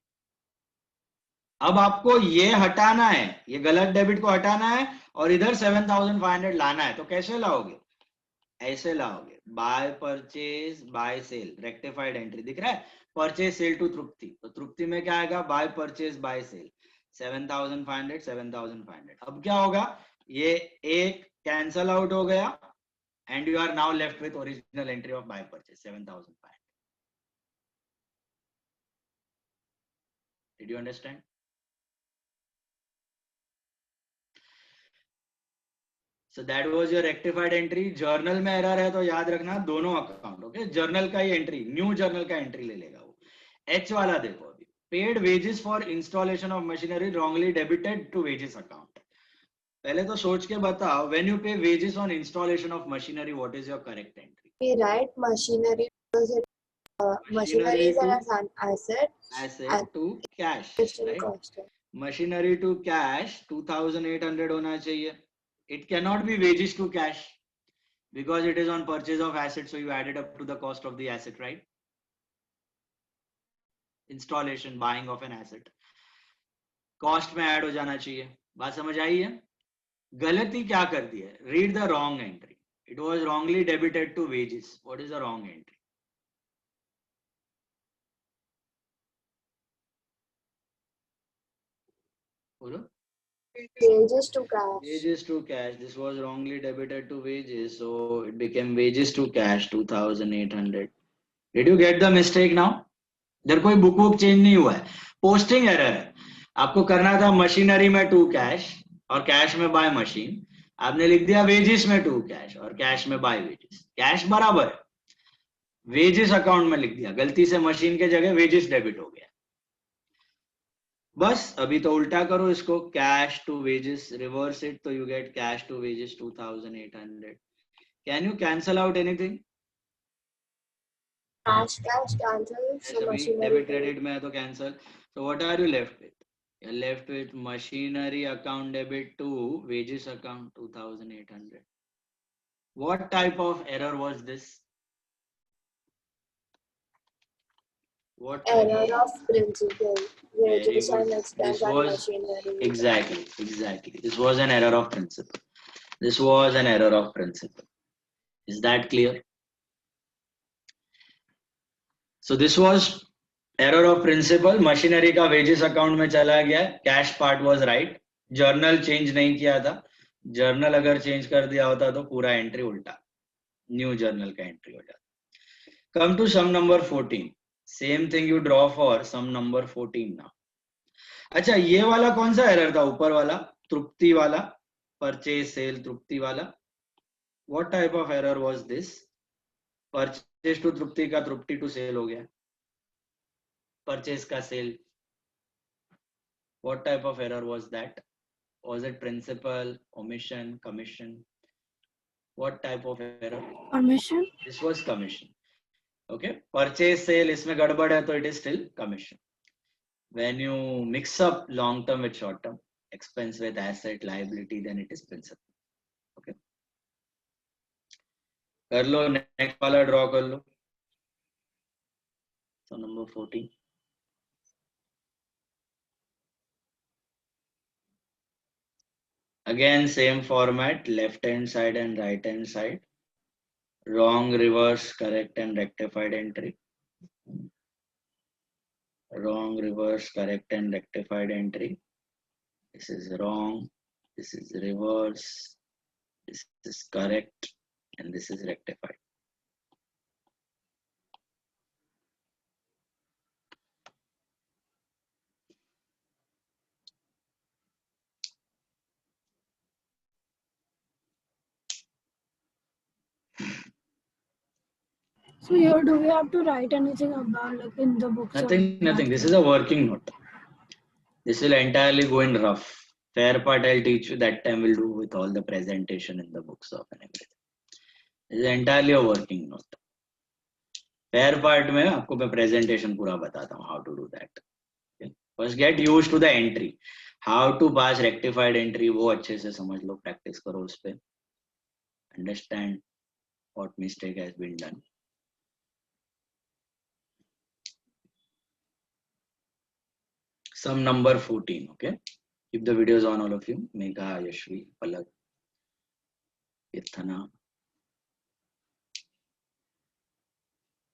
अब आपको ये हटाना है, ये गलत डेबिट को हटाना है और इधर 7,500 लाना है। तो कैसे लाओगे? ऐसे लाओगे, by purchase by sale, rectified entry दिख रहा है, परचेज सेल टू तृप्ति। तो तृप्ति में क्या आएगा? By purchase by sale 7,500 7,500। अब क्या होगा? ये एक कैंसल आउट हो गया and you are now left with original entry of buy purchase 7,500. Did you understand? So that was your rectified entry. Journal में एरर है तो याद रखना दोनों अकाउंट, ओके? जर्नल का ही एंट्री, न्यू जर्नल का एंट्री ले लेगा वो। एच वाला देखो अभी, paid wages for installation of machinery wrongly debited to wages account. पहले तो सोच के बताओ, when you pay wages on installation of machinery, what is your correct entry? We write machinery because machinery is an asset. Asset to cash, right? Cost. Machinery to cash 2,800 होना चाहिए. It cannot be wages to cash because it is on purchase of asset, so you add it up to the cost of the asset, right? Installation, buying of an asset, cost में add हो जाना चाहिए. बात समझ आई है? गलती क्या कर दी है? Read the wrong entry. It was wrongly debited to wages. What is the wrong entry? बोलो. Wages to cash. Wages to cash. This was wrongly debited to wages, so it became wages to cash 2,800. Did you get the mistake now? इधर कोई book book change नहीं हुआ है, posting error है। आपको करना था मशीनरी में टू कैश और कैश में बाय मशीन, आपने लिख दिया वेजेस में टू कैश और कैश में बाय वेजेस। कैश बराबर है, वेजेस अकाउंट में लिख दिया, गलती से मशीन के जगह वेजेस डेबिट हो गया। बस अभी तो उल्टा करो इसको, cash to wages, reverse it, तो you get cash to wages 2,800. Can you cancel out anything? Cash cancel. So machinery. Debit credit में है तो cancel. So what are you left with? You're left with machinery account debit to wages account 2,800. What type of error was this? What type Error of principle. Wages good. and expense This and was machinery. exactly. This was an error of principle. This was an error of principle. Is that clear? So this was error of principle. Machinery का wages account में चला गया, cash part was right, journal change नहीं किया था। Journal अगर change कर दिया होता तो पूरा एंट्री उल्टा, न्यू जर्नल का एंट्री हो जाता। Come to sum number 14. Same thing you draw for sum number 14 now. अच्छा, ये वाला कौन सा एरर था? ऊपर वाला, तृप्ति वाला, परचेज सेल तृप्ति वाला। What type of error was this? Purchase to Trupti का तृप्ति टू सेल हो गया, परचेज का sale. What type of error was that? Was it principal, omission, commission? What type of error? Commission. This was commission. Okay, purchase sale इसमें गड़बड़ है तो it is still commission. When you mix up long term with short term, expense with asset, liability, then it is principal. Okay, कर लो, next वाला draw कर लो. So number 14. Again, same format, left hand side and right hand side. Wrong, reverse, correct and rectified entry. Wrong, reverse, correct and rectified entry. This is wrong, this is reverse, this is correct, and this is rectified. So here, do we have to write anything about like in the books? Nothing. This is a working note. This will entirely go in rough. Fair part I'll teach you that time. We'll do with all the presentation in the books of and everything. This is entirely a working note. Fair part में आपको मैं presentation पूरा बताता हूँ how to do that. Okay? First get used to the entry. How to pass rectified entry वो अच्छे से समझ लो, प्रैक्टिस करो उस पे, understand what mistake has been done. Sum number 14, okay? Keep the videos on, all of you. Megha, Yashvi, Palak, Yethana,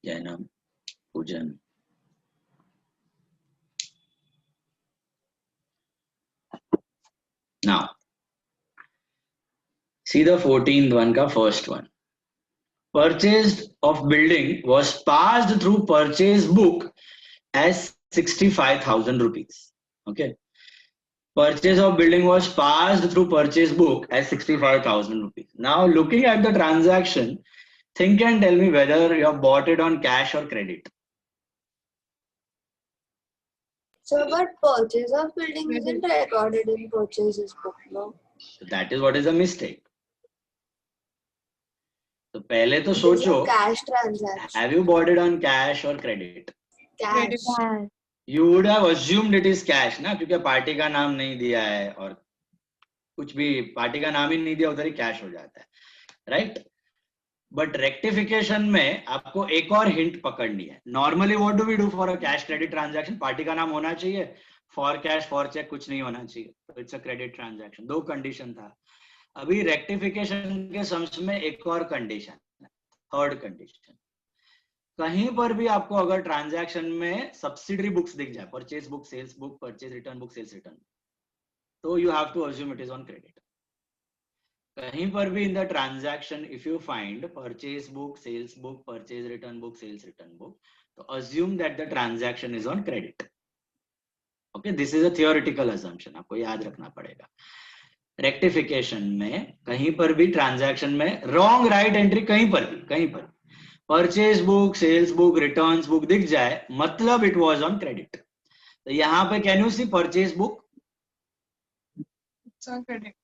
Jainam, Pujan. Now, see the 14th one ka first one. Purchase of building was passed through purchase book as 65,000 rupees. Okay. Purchase of building was passed through purchase book as 65,000 rupees. Now, looking at the transaction, think and tell me whether you have bought it on cash or credit. So, but purchase of building isn't recorded in purchases book, no? So that is what is a mistake. तो पहले तो It is सोचो, a cash transaction. have you bought it on cash or credit? Cash. Cash. You would have assumed it is cash ना, क्योंकि party का नाम नहीं दिया है और कुछ भी पार्टी का नाम ही नहीं दिया उधर ही कैश हो जाता है, राइट? बट रेक्टिफिकेशन में आपको एक और हिंट पकड़नी है. Normally what do we do for a cash credit transaction? Party का नाम होना चाहिए, फॉर कैश फॉर चेक कुछ नहीं होना चाहिए, तो इट्स अ क्रेडिट ट्रांजैक्शन. दो कंडीशन था. अभी रेक्टिफिकेशन के सम्स में एक और कंडीशन, थर्ड कंडीशन. कहीं पर भी आपको अगर ट्रांजैक्शन में सब्सिडरी बुक्स दिख जाए, purchase book, sales book, purchase return book, sales return, तो you have to assume it is on credit. कहीं पर भी in the transaction if you find purchase book, sales book, purchase return book, sales return book, तो assume that the transaction is on credit. Okay, this is a theoretical assumption, आपको याद रखना पड़ेगा. Rectification में कहीं पर भी ट्रांजैक्शन में रॉन्ग राइट एंट्री कहीं पर भी purchase book, sales book, returns book दिख जाए, मतलब इट वाज ऑन क्रेडिट. तो यहाँ पे can you see purchase book, it's on credit,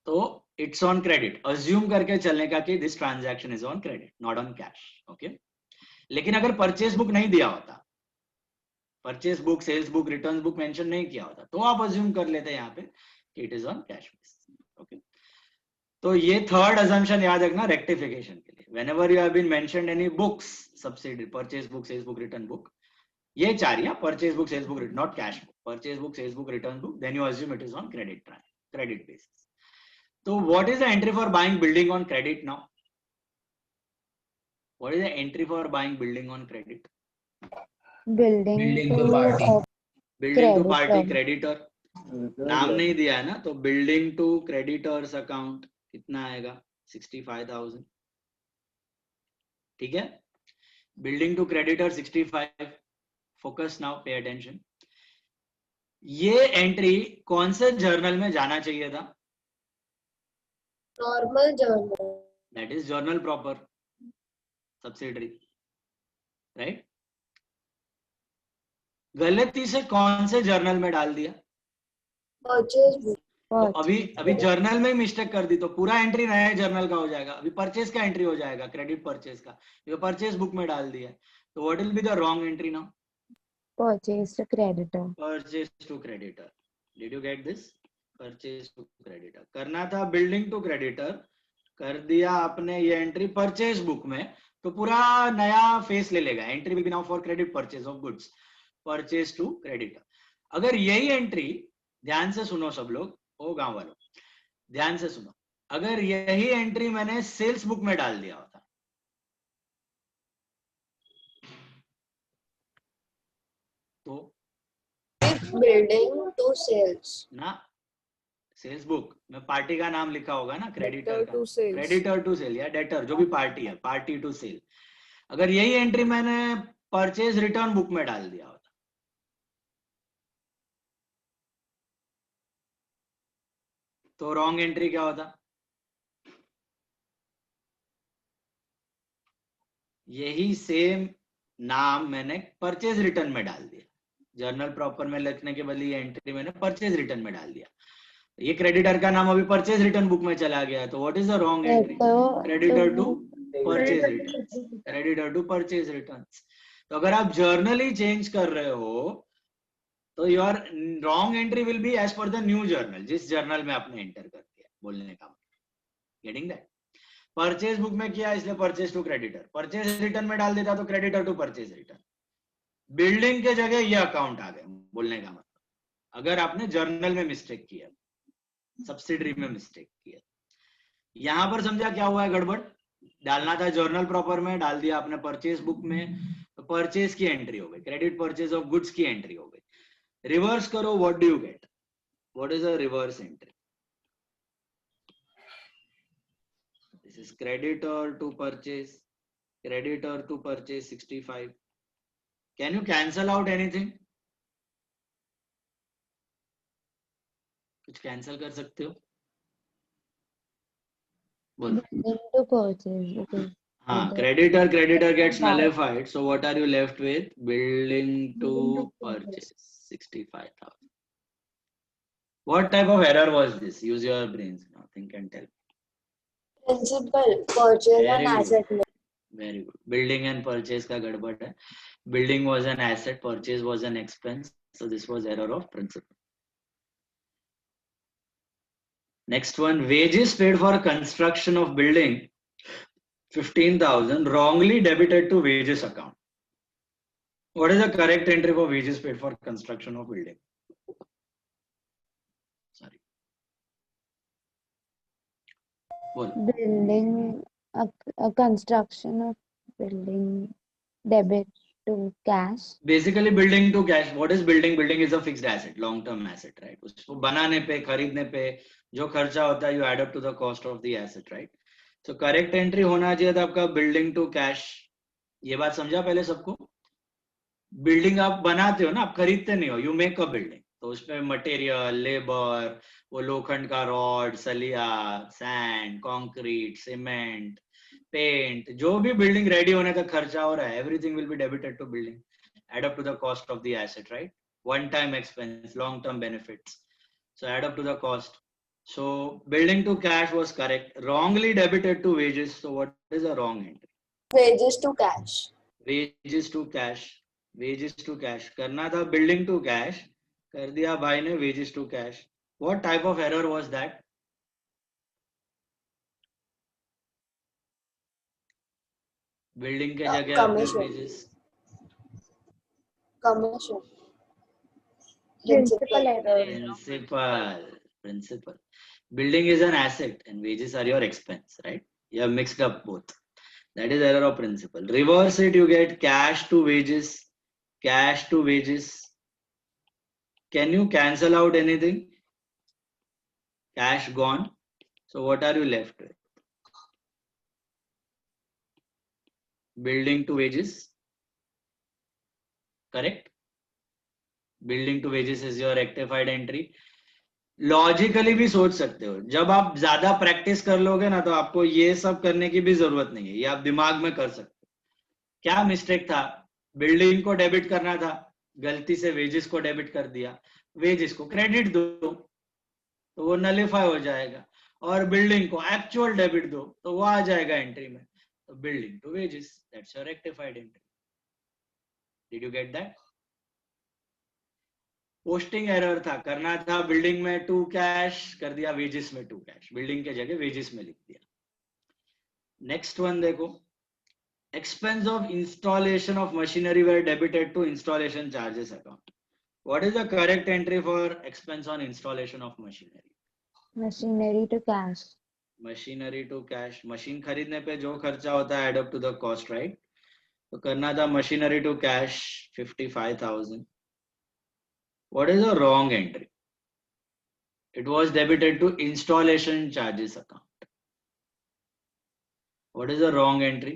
तो इट्स ऑन क्रेडिट. अज्यूम करके चलने का कि this transaction is on credit, not on cash. Okay, लेकिन अगर परचेज बुक नहीं दिया होता, purchase book, sales book, return book mention नहीं किया होता, तो आप अज्यूम कर लेते हैं यहाँ पे कि it is on cash basis. Okay, तो ये थर्ड अजम्पशन याद रखना रेक्टिफिकेशन के लिए. Whenever you have been mentioned any books, subsidy, purchase book, sales book, return book, ये चार, या purchase book, sales book, not cash book, purchase book, sales book, return book, then you assume it is on credit basis. तो what is the entry for buying building on credit now? What is the entry for buying building on credit? Building to building to credit party term. Creditor, नाम नहीं दिया है ना, तो building to creditors account कितना आएगा? 65,000. ठीक है, building to creditor 65. Focus now, pay attention. ये एंट्री कौन से जर्नल में जाना चाहिए था? Normal journal. That is journal proper subsidiary, right? गलती से कौन से जर्नल में डाल दिया? Purchase book. तो अभी जर्नल में ही मिस्टेक कर दी, तो पूरा एंट्री नया जर्नल का हो जाएगा. अभी परचेज का एंट्री हो जाएगा, क्रेडिट परचेज का, ये परचेज बुक में डाल दिया. तो what will be the wrong entry now? Purchase to creditor. Purchase to creditor. Did you get this? Purchase to creditor करना था, बिल्डिंग टू क्रेडिटर कर दिया आपने ये एंट्री परचेज बुक में, तो पूरा नया फेस ले लेगा. Entry will be now for credit purchase of goods, purchase to creditor. अगर यही एंट्री, ध्यान से सुनो सब लोग, ओ गांव वालों ध्यान से सुनो, अगर यही एंट्री मैंने सेल्स बुक में डाल दिया होता, तो Building to sales. ना, सेल्स बुक में पार्टी का नाम लिखा होगा ना, क्रेडिटर का, to sales. Creditor to sale या डेटर, जो भी पार्टी है, पार्टी टू सेल. अगर यही एंट्री मैंने परचेज रिटर्न बुक में डाल दिया होता, तो रॉन्ग एंट्री क्या होता? यही सेम नाम मैंने परचेज रिटर्न में डाल दिया, जर्नल प्रॉपर में लिखने के बदले ये एंट्री मैंने परचेज रिटर्न में डाल दिया. ये क्रेडिटर का नाम अभी परचेज रिटर्न बुक में चला गया, तो what is the wrong entry? Creditor to purchase return, creditor to purchase return. तो अगर आप जर्नल ही चेंज कर रहे हो, तो your wrong entry will be as per the new journal, जिस जर्नल में आपने एंटर कर दिया, बोलने का मतलब। Getting that? परचेज बुक में किया इसलिए purchase to creditor, purchase return में डाल देता तो creditor to purchase return. Building के जगह ये अकाउंट आ गए, बोलने का मतलब। अगर आपने जर्नल में मिस्टेक किया, सब्सिडरी में मिस्टेक किया, यहां पर समझा क्या हुआ है गड़बड़? डालना था जर्नल प्रॉपर में, डाल दिया आपने परचेज बुक में, तो परचेज की एंट्री हो गई, क्रेडिट परचेज ऑफ गुड्स की एंट्री हो गई। रिवर्स करो, what do you get? What is a reverse entry? This is creditor to purchase, creditor to purchase 65. Can you cancel out anything? कुछ कैंसिल कर सकते हो? बोलो। Building to purchase. Okay. हाँ, The creditor gets Wow. nullified. So what are you left with? Building to Building to purchase 65,000. What type of error was this? Use your brains now. Think and tell. Principal, purchase Very and good. asset mix. Very good. Building and purchase का गड़बड़ है. Building was an asset, purchase was an expense. So this was error of principle. Next one, wages paid for construction of building 15,000 wrongly debited to wages account. What is the correct entry for wages paid for construction of building? Sorry. Well, building a construction of building debit to cash. basically building to cash. What is building? Building is a fixed asset, long-term asset, right? उसको बनाने पे, खरीदने पे जो खर्चा होता है, you add up to the cost of the asset, right? So correct entry होना चाहिए था आपका building to cash. ये बात समझा पहले सबको? बिल्डिंग आप बनाते हो ना, आप खरीदते नहीं हो, यू मेक अ बिल्डिंग, तो उसमें मटेरियल, लेबर, वो लोखंड का रॉड, सलिया, सैंड, कंक्रीट, सीमेंट, पेंट, जो भी बिल्डिंग रेडी होने का खर्चा हो रहा है, everything will be debited to building, add up to the cost of the asset, right? One time expense, long term benefits, so add up to the cost. So building to cash was correct, wrongly debited to wages. So what is a wrong entry? Wages to cash. wages to cash, wages to cash करना था, building to cash कर दिया भाई ने wages to cash. What type of error was that? building के जगह आपने Commission. wages. Commission. Principal error. Principal. Building is an asset and wages are your expense, right? You have mixed up both. That is error of principle. Reverse it, you get cash to wages, cash to wages. Can you cancel out anything? Cash gone. So what are you left with? Building to wages. Correct? Building to wages is your rectified entry. Logically भी सोच सकते हो, जब आप ज्यादा practice कर लोगे ना तो आपको ये सब करने की भी जरूरत नहीं है, ये आप दिमाग में कर सकते हो. क्या मिस्टेक था? बिल्डिंग को डेबिट करना था, गलती से वेजेस को डेबिट कर दिया, वेजेस को क्रेडिट दो तो वो नलिफाई हो जाएगा, और बिल्डिंग को एक्चुअल डेबिट दो तो वो आ जाएगा एंट्री में. तो building to wages, that's your rectified entry. Did you get that? Posting error था, करना था बिल्डिंग में टू कैश, कर दिया वेजेस में टू कैश, बिल्डिंग के जगह वेजेस में लिख दिया. नेक्स्ट वन देखो, expense of installation of machinery were debited to installation charges account. What is the correct entry for expense on installation of machinery? Machinery to cash. Machinery to cash. Machine खरीदने पे जो खर्चा होता है add up to the cost, right? तो करना था machinery to cash 55,000. What is the wrong entry? It was debited to installation charges account. What is the wrong entry?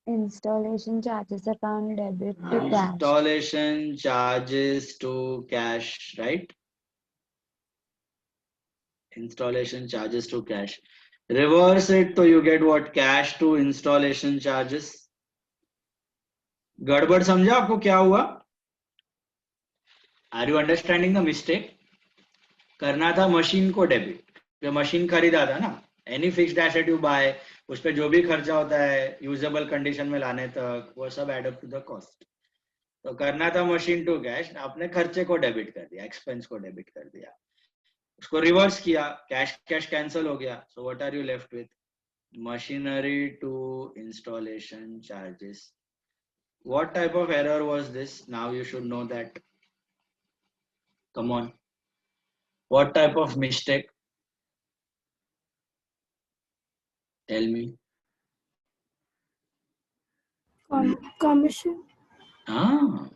Installation charges account debit to cash. Installation charges to cash, right? Installation charges to cash. Reverse it, so you get what? Cash to installation charges. गड़बड़ समझा आपको क्या हुआ? Are you understanding the mistake? करना था machine को debit, जो machine खरीदा था ना, any fixed asset you buy, उस पे जो भी खर्चा होता है यूजेबल कंडीशन में लाने तक, वो सब add up to the cost. तो करना था मशीन टू कैश, आपने खर्चे को डेबिट कर दिया, एक्सपेंस को डेबिट कर दिया, उसको रिवर्स किया, कैश कैश कैंसिल हो गया. So what are you left with? Machinery to installation charges. What type of error was this? Now you should know that. Come on. What type of mistake? Tell me. Commission. Ah,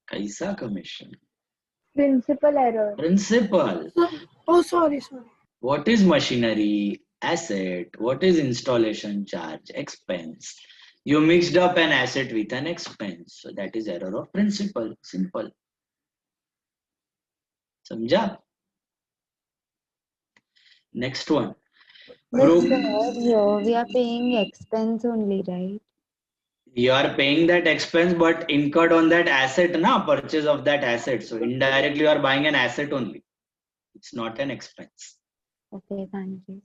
kaisa commission? Principal error. Principal. Oh, sorry. What is machinery? Asset. What is installation charge? Expense. You mixed up an asset with an expense. So that is error of principal. Simple. Samjha? Next one. But sir, here we are paying expense only, right? You are paying that expense but incurred on that asset, na, purchase of that asset. So indirectly you are buying an asset only. It's not an expense. Okay, thank you.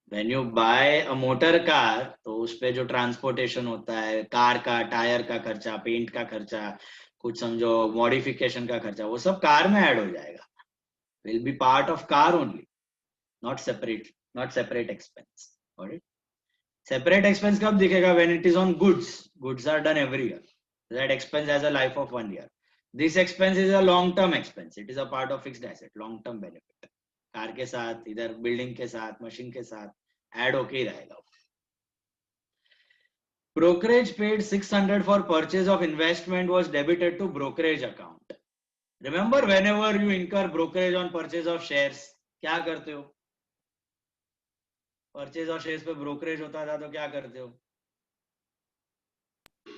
When you buy a motor car, तो उस पे जो transportation होता है, car का, tyre का खर्चा, paint का खर्चा, कुछ समझो मॉडिफिकेशन का खर्चा, वो सब कार में ऐड हो जाएगा. Will be part of car only, not separate expense. Alright? Separate expense कब दिखेगा? When it is on goods. Goods are done every year. That expense has a life of 1 year. This expense is a long-term expense. It is a part of fixed asset, long-term benefit. Car के साथ, इधर building के साथ, machine के साथ add होके ही रहेगा. Brokerage paid 600 for purchase of investment was debited to brokerage account. Remember, whenever you incur brokerage on purchase of shares, क्या करते हो? Purchase of shares पे brokerage होता था तो क्या करते हो?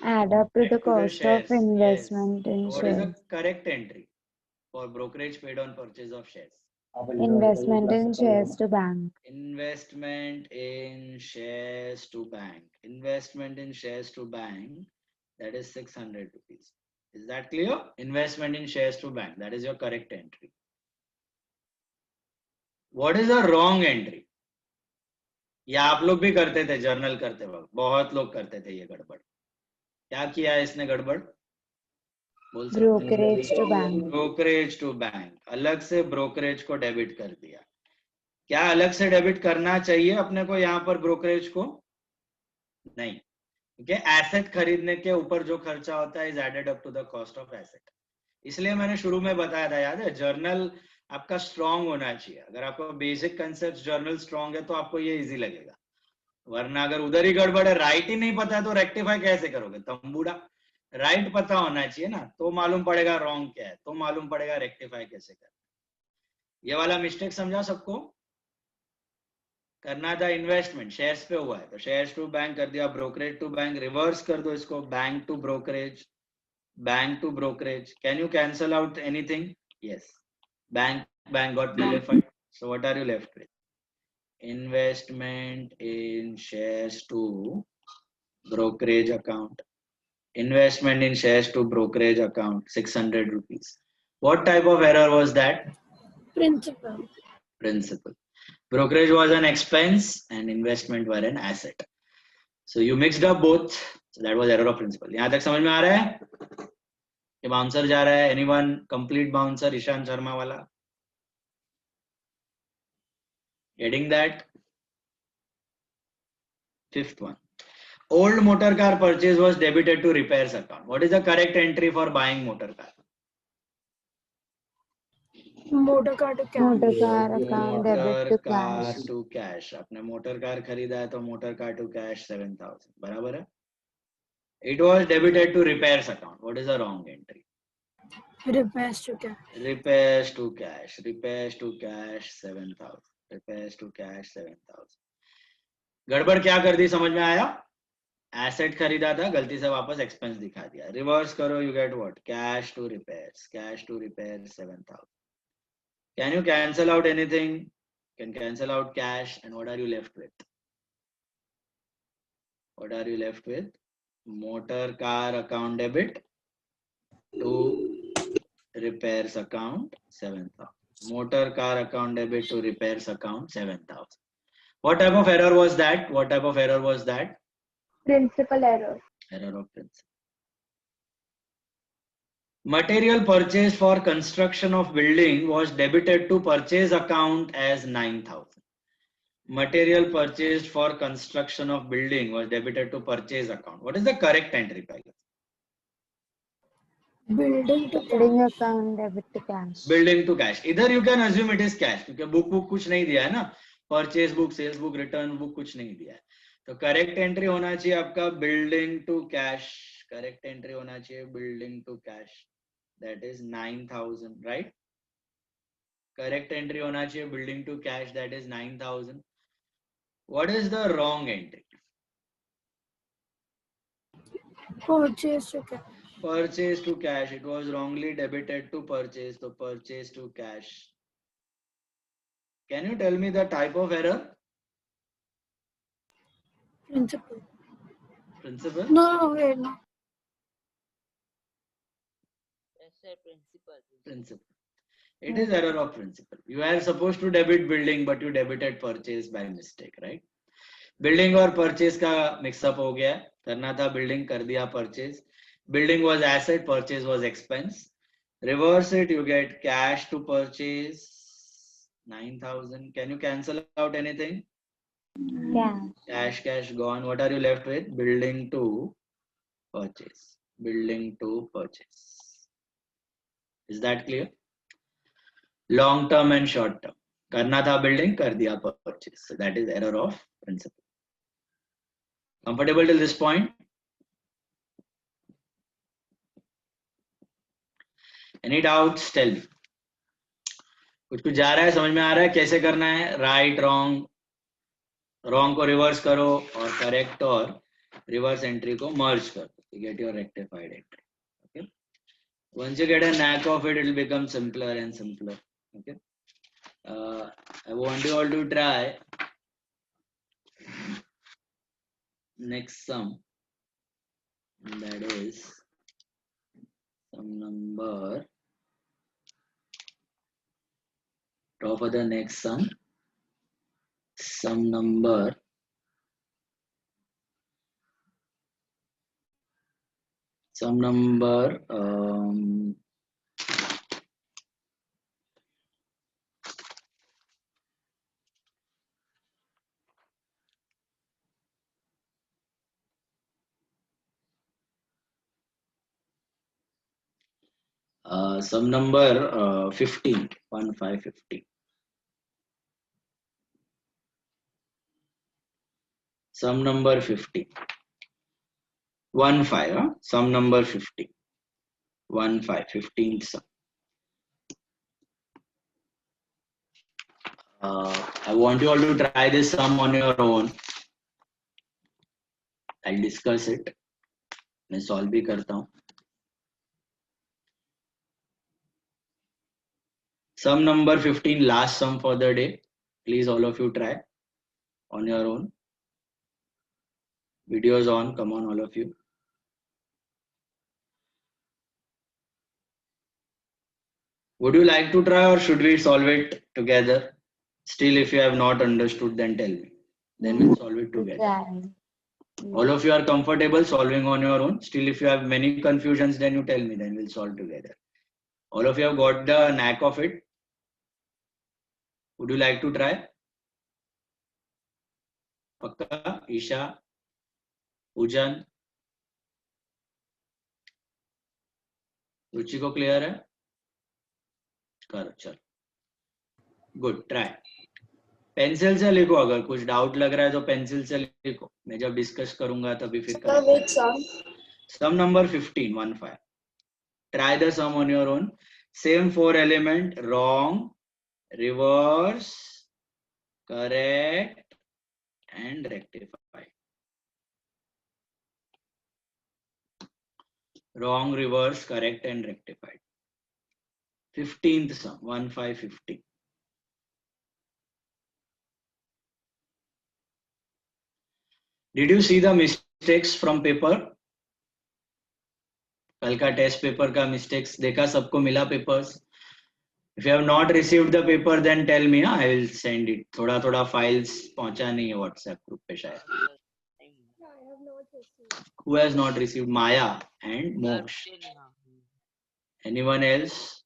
Add up to the Add to the cost of shares. investment Yes. in What is the shares. correct entry for brokerage paid on purchase of shares? Investment in shares to bank. Investment in shares to bank. Investment in shares to bank, that is 600 rupees. Is that clear? Investment in shares to bank, that is your correct entry. What is the wrong entry? ये आप लोग भी करते थे journal करते वक्त, बहुत लोग करते थे ये गड़बड़. क्या किया है इसने गड़बड़? बोल सकते हैं. Brokerage to bank. Brokerage to bank, अलग से ब्रोकरेज को डेबिट कर दिया. क्या अलग से डेबिट करना चाहिए अपने को यहाँ पर ब्रोकरेज को? नहीं, क्योंकि एसेट खरीदने के ऊपर जो खर्चा होता है is added up to the cost of asset. इसलिए मैंने शुरू में बताया था, याद है, जर्नल आपका स्ट्रांग होना चाहिए. अगर आपको बेसिक कंसेप्ट जर्नल स्ट्रांग है तो आपको ये इजी लगेगा. वरना अगर उधर ही गड़बड़ है, राइट ही नहीं पता है तो रेक्टिफाई कैसे करोगे? तंबूड़ा. राइट पता होना चाहिए ना, तो मालूम पड़ेगा रॉन्ग क्या है, तो मालूम पड़ेगा रेक्टिफाई कैसे करना. ये वाला मिस्टेक समझा सबको? करना था इन्वेस्टमेंट, शेयर्स पे हुआ है तो शेयर्स टू बैंक कर दिया, ब्रोकरेज टू बैंक, रिवर्स कर दो इसको, bank to brokerage, bank to brokerage. Can you cancel out anything? Yes. Bank got nullified. So what are you left with? Investment in shares to brokerage account. Investment in shares to brokerage account, 600 rupees. What type of error was that? Principal. Brokerage was an expense and investment were an asset. So you mixed up both. So that was error of principal. यहाँ तक समझ में आ रहा है? ये bouncer जा रहा है. Anyone complete bouncer? Ishan Sharma वाला. Getting that? Fifth one. Old motor car purchase was debited to repairs account. What is the correct entry for buying motor car? Motor car to cash. Motor car account debit motor to car cash. To cash. आपने motor car खरीदा है तो motor car to cash 7,000. बराबर है. It was debited to repairs account. What is the wrong entry? Repairs to cash. Repairs to cash. Repairs to cash 7,000. Repairs to cash 7,000. गड़बड़ क्या कर दी समझ में आया? एसेट खरीदा था, गलती से वापस एक्सपेंस दिखा दिया. रिवर्स करो, you get what? Cash to repairs. Cash to repairs 7,000. Can you cancel out anything? Can cancel out cash, and what are you left with? What are you left with? Motor car account debit to repairs account 7,000. Motor car account debit to repairs account 7,000. What type of error was that? What type of error was that? Principal error. Error of principle. Material purchased for construction of building was debited to purchase account as 9,000. Material purchased for construction of building was debited to purchase account. What is the correct entry, Pailas? Building to Building account debit to cash. Building to cash. Either you can assume it is cash क्योंकि book कुछ नहीं दिया है ना, purchase book, sales book, return book कुछ नहीं दिया है, तो करेक्ट एंट्री होना चाहिए आपका building to cash. Correct entry होना चाहिए building to cash, that is 9,000, right? Correct entry होना चाहिए building to cash, that is 9,000. What is the wrong entry? purchase to cash. Purchase to cash. It was wrongly debited to purchase, so purchase to cash. Can you tell me the type of error? Principal. Principal? No, wait, no. Yes, sir, principal. Principal. It is error of principle. You are supposed to debit building, but you debited purchase by mistake, right? Building और purchase का mix up हो गया, करना था building, कर दिया purchase. Building was asset, purchase was expense. Reverse it, you get cash to purchase 9,000. Can you cancel out anything? Cash gone. What are you left with? Building to purchase. Building to purchase. Is that clear? Long term and short term. करना था building, कर दिया purchase. So that is error of principle. Comfortable till this point? Any doubts? Tell me. कुछ जा रहा है, समझ में आ रहा है कैसे करना है? Right, wrong, wrong को reverse करो और correct और reverse entry को merge करो. You get your rectified entry. Okay. Once you get a knack of it, it will become simpler and simpler. Okay. I want you all to try next sum. That is sum number. Draw for the next sum. Sum number. Sum number. Sum number 15. 15. Sum number 15. 15. Huh? Sum number 15. 15th sum. I want you all to try this sum on your own. I'll discuss it. मैं solve भी करता हूँ. Sum number 15, last sum for the day. Please all of you try on your own. Videos on, come on all of you. Would you like to try or should we solve it together? Still, if you have not understood, then tell me. Then we'll solve it together. All of you are comfortable solving on your own. Still, if you have many confusions, then you tell me, then we'll solve together. All of you have got the knack of it. Would you like to try? Pakka, Isha, Ujan, रुचि को clear है? करो चलो. Good, try. Pencil से लिखो, अगर कुछ doubt लग रहा है तो पेंसिल से लिखो. मैं जब डिस्कस करूंगा तभी फिर सम number 15. Try the sum on your own. Same 4 element, wrong, reverse, correct and rectify. Wrong, reverse, correct and rectified. 15th sum, 15. Did you see the mistakes from paper? कल का टेस्ट पेपर का mistakes देखा? सबको मिला papers? If you have not received the paper, then tell me. I will send it. थोड़ा files पहुंचा नहीं है व्हाट्सएप ग्रुप पे शायद. Who has not received? Maya and Moksh. Darshini. Anyone else?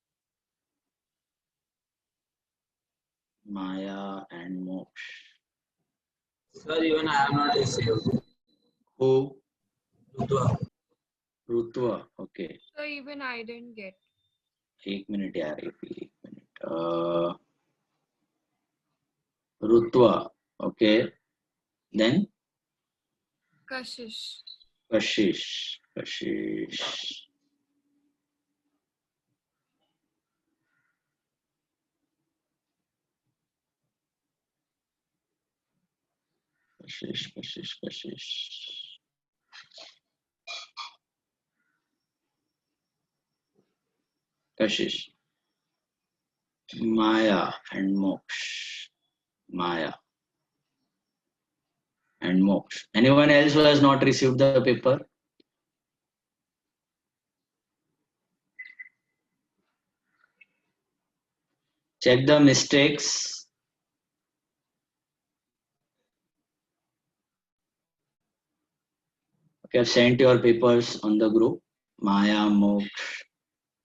Maya and Moksh. Sir, even I have not received. Who? Rutwa. Rutva. Okay. So even I didn't get. एक minute यार एक minute Rutva. Okay. Then Kashish. Kashish. Kashish. Kashish. Kashish. Kashish. Kashish. Maya and Moksh. Maya and Moksh. Anyone else who has not received the paper? Check the mistakes. Okay, I've sent your papers on the group. Maya, Moksh,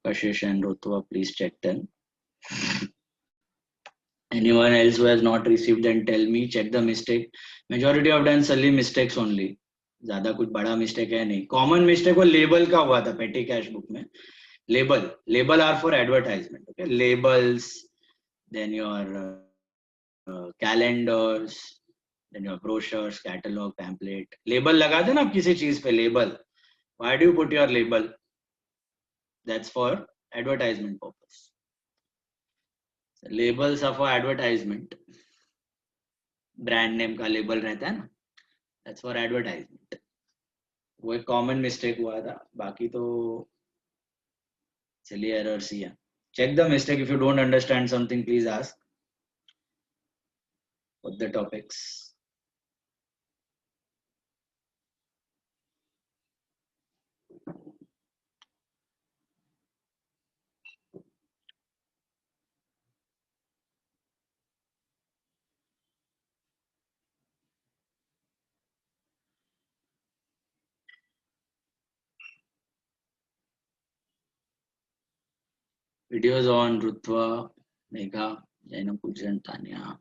Kashish and Rutva, please check them. Anyone else who has not received, then tell me. Check the mistake. Majority have done silly mistakes only. ज्यादा कुछ बड़ा mistake है नहीं. Common mistake वो label का हुआ था petty cash book में. Label are for advertisement. Okay, labels, then your calendars, then your brochures, catalog, pamphlet. Label लगा दे ना आप किसी चीज पे. Label. Why do you put your label? That's for advertisement purpose. So labels are for advertisement. Brand name का label रहता है ना. That's for advertisement. वो एक कॉमन मिस्टेक हुआ था. बाकी तो चलिए एरर्स ही है. Check the mistake. If you don't understand something, please ask. What the topics? Videos on Rutva, Megha, Jaina Poojan, Tanya.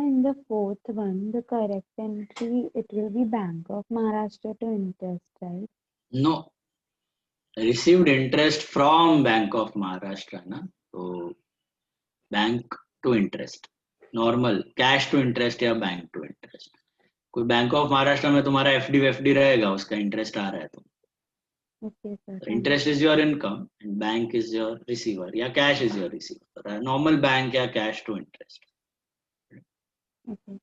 In the fourth one, the correct entry, it will be Bank of Maharashtra to interest, right? No, received interest from Bank of Maharashtra, na? So bank to interest, normal cash to interest या bank to interest. कोई bank of Maharashtra में तुम्हारा FD वेफडी रहेगा, उसका interest आ रहा है तो Okay, sir. Interest is your income and bank is your receiver या cash is your receiver. Normal bank या cash to interest. Okay.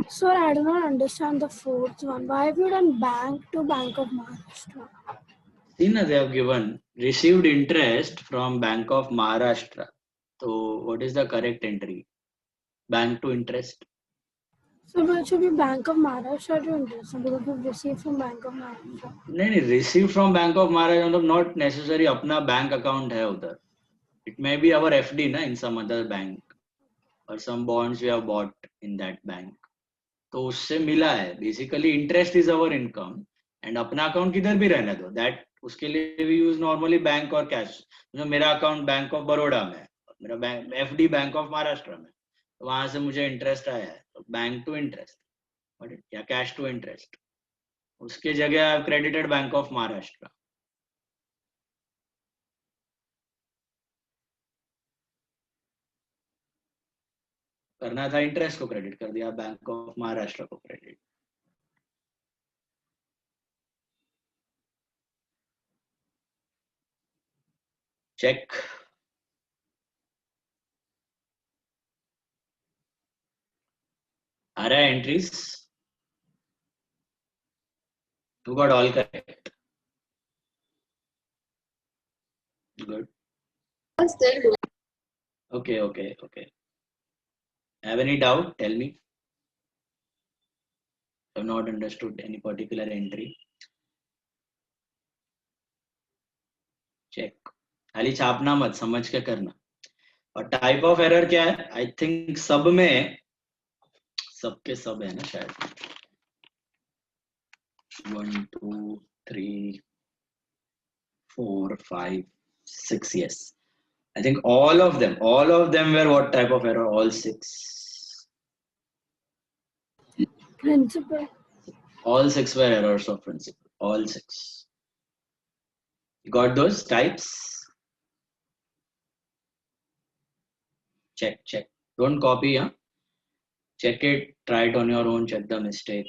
Sir, I do not understand the fourth one. Why have you done bank to Bank of Maharashtra? See, na, they have given received interest from Bank of Maharashtra. So what is the correct entry? Bank to interest. So it should be Bank of Maharashtra to interest because we've received from Bank of Maharashtra. नहीं, receive from bank of Maharashtra मतलब not necessary अपना bank account है उधर. It may be our FD ना in some other bank और some bonds we have bought in that bank. तो उससे मिला है. Basically interest is our income and अपना अकाउंट किधर भी रहने दो दैट. उसके लिए वी यूज नॉर्मली बैंक और कैश. मतलब मेरा अकाउंट बैंक ऑफ बड़ौदा में है, मेरा bank FD bank of Maharashtra में, तो वहां से मुझे इंटरेस्ट आया है तो बैंक टू इंटरेस्ट या कैश टू इंटरेस्ट. उसके जगह आई क्रेडिटेड बैंक ऑफ महाराष्ट्र. करना था इंटरेस्ट को क्रेडिट कर दिया, बैंक ऑफ महाराष्ट्र को क्रेडिट. चेक. आ रहा है entries. You got all correct. Good. Still doing. Okay. Have any doubt? Tell me. Have not understood any particular entry. Check. खाली छापना मत, समझ के करना. और टाइप ऑफ एरर क्या है? आई थिंक सब में सबके सब है ना शायद. 1 2 3 4 5 6. Yes, I think all of them were what type of error? All 6. Principal. All 6 were errors of principle. All 6. You got those types? Check. Don't copy, huh? Check it, try it on your own, check the mistake.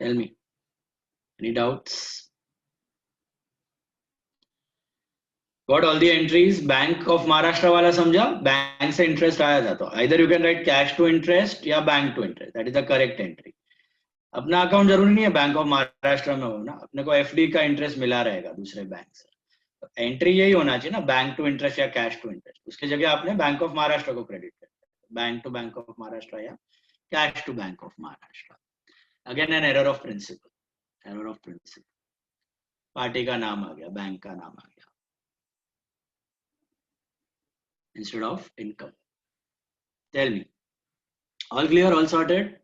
Tell me, any doubts? Got all the entries. Bank of Maharashtra वाला समझा? Bank से interest आया था तो either you can write cash to interest या bank to interest. That is the correct entry. अपना account जरूरी नहीं है बैंक ऑफ महाराष्ट्र में हो ना, अपने को एफडी का इंटरेस्ट मिला रहेगा दूसरे बैंक से, तो एंट्री यही होना चाहिए ना, बैंक टू इंटरेस्ट या कैश टू इंटरेस्ट. उसकी जगह आपने बैंक ऑफ महाराष्ट्र को क्रेडिट कर, bank to bank of Maharashtra या cash to bank of Maharashtra. Again an error of principle, error of principle. Party का नाम आ गया, बैंक का नाम आ गया instead of income. Tell me, all clear, all sorted?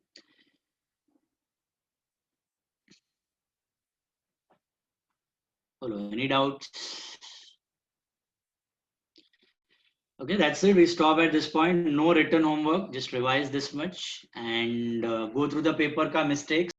Follow, any doubts? Okay, that's it. We stop at this point. No written homework, just revise this much and go through the paper ka mistakes.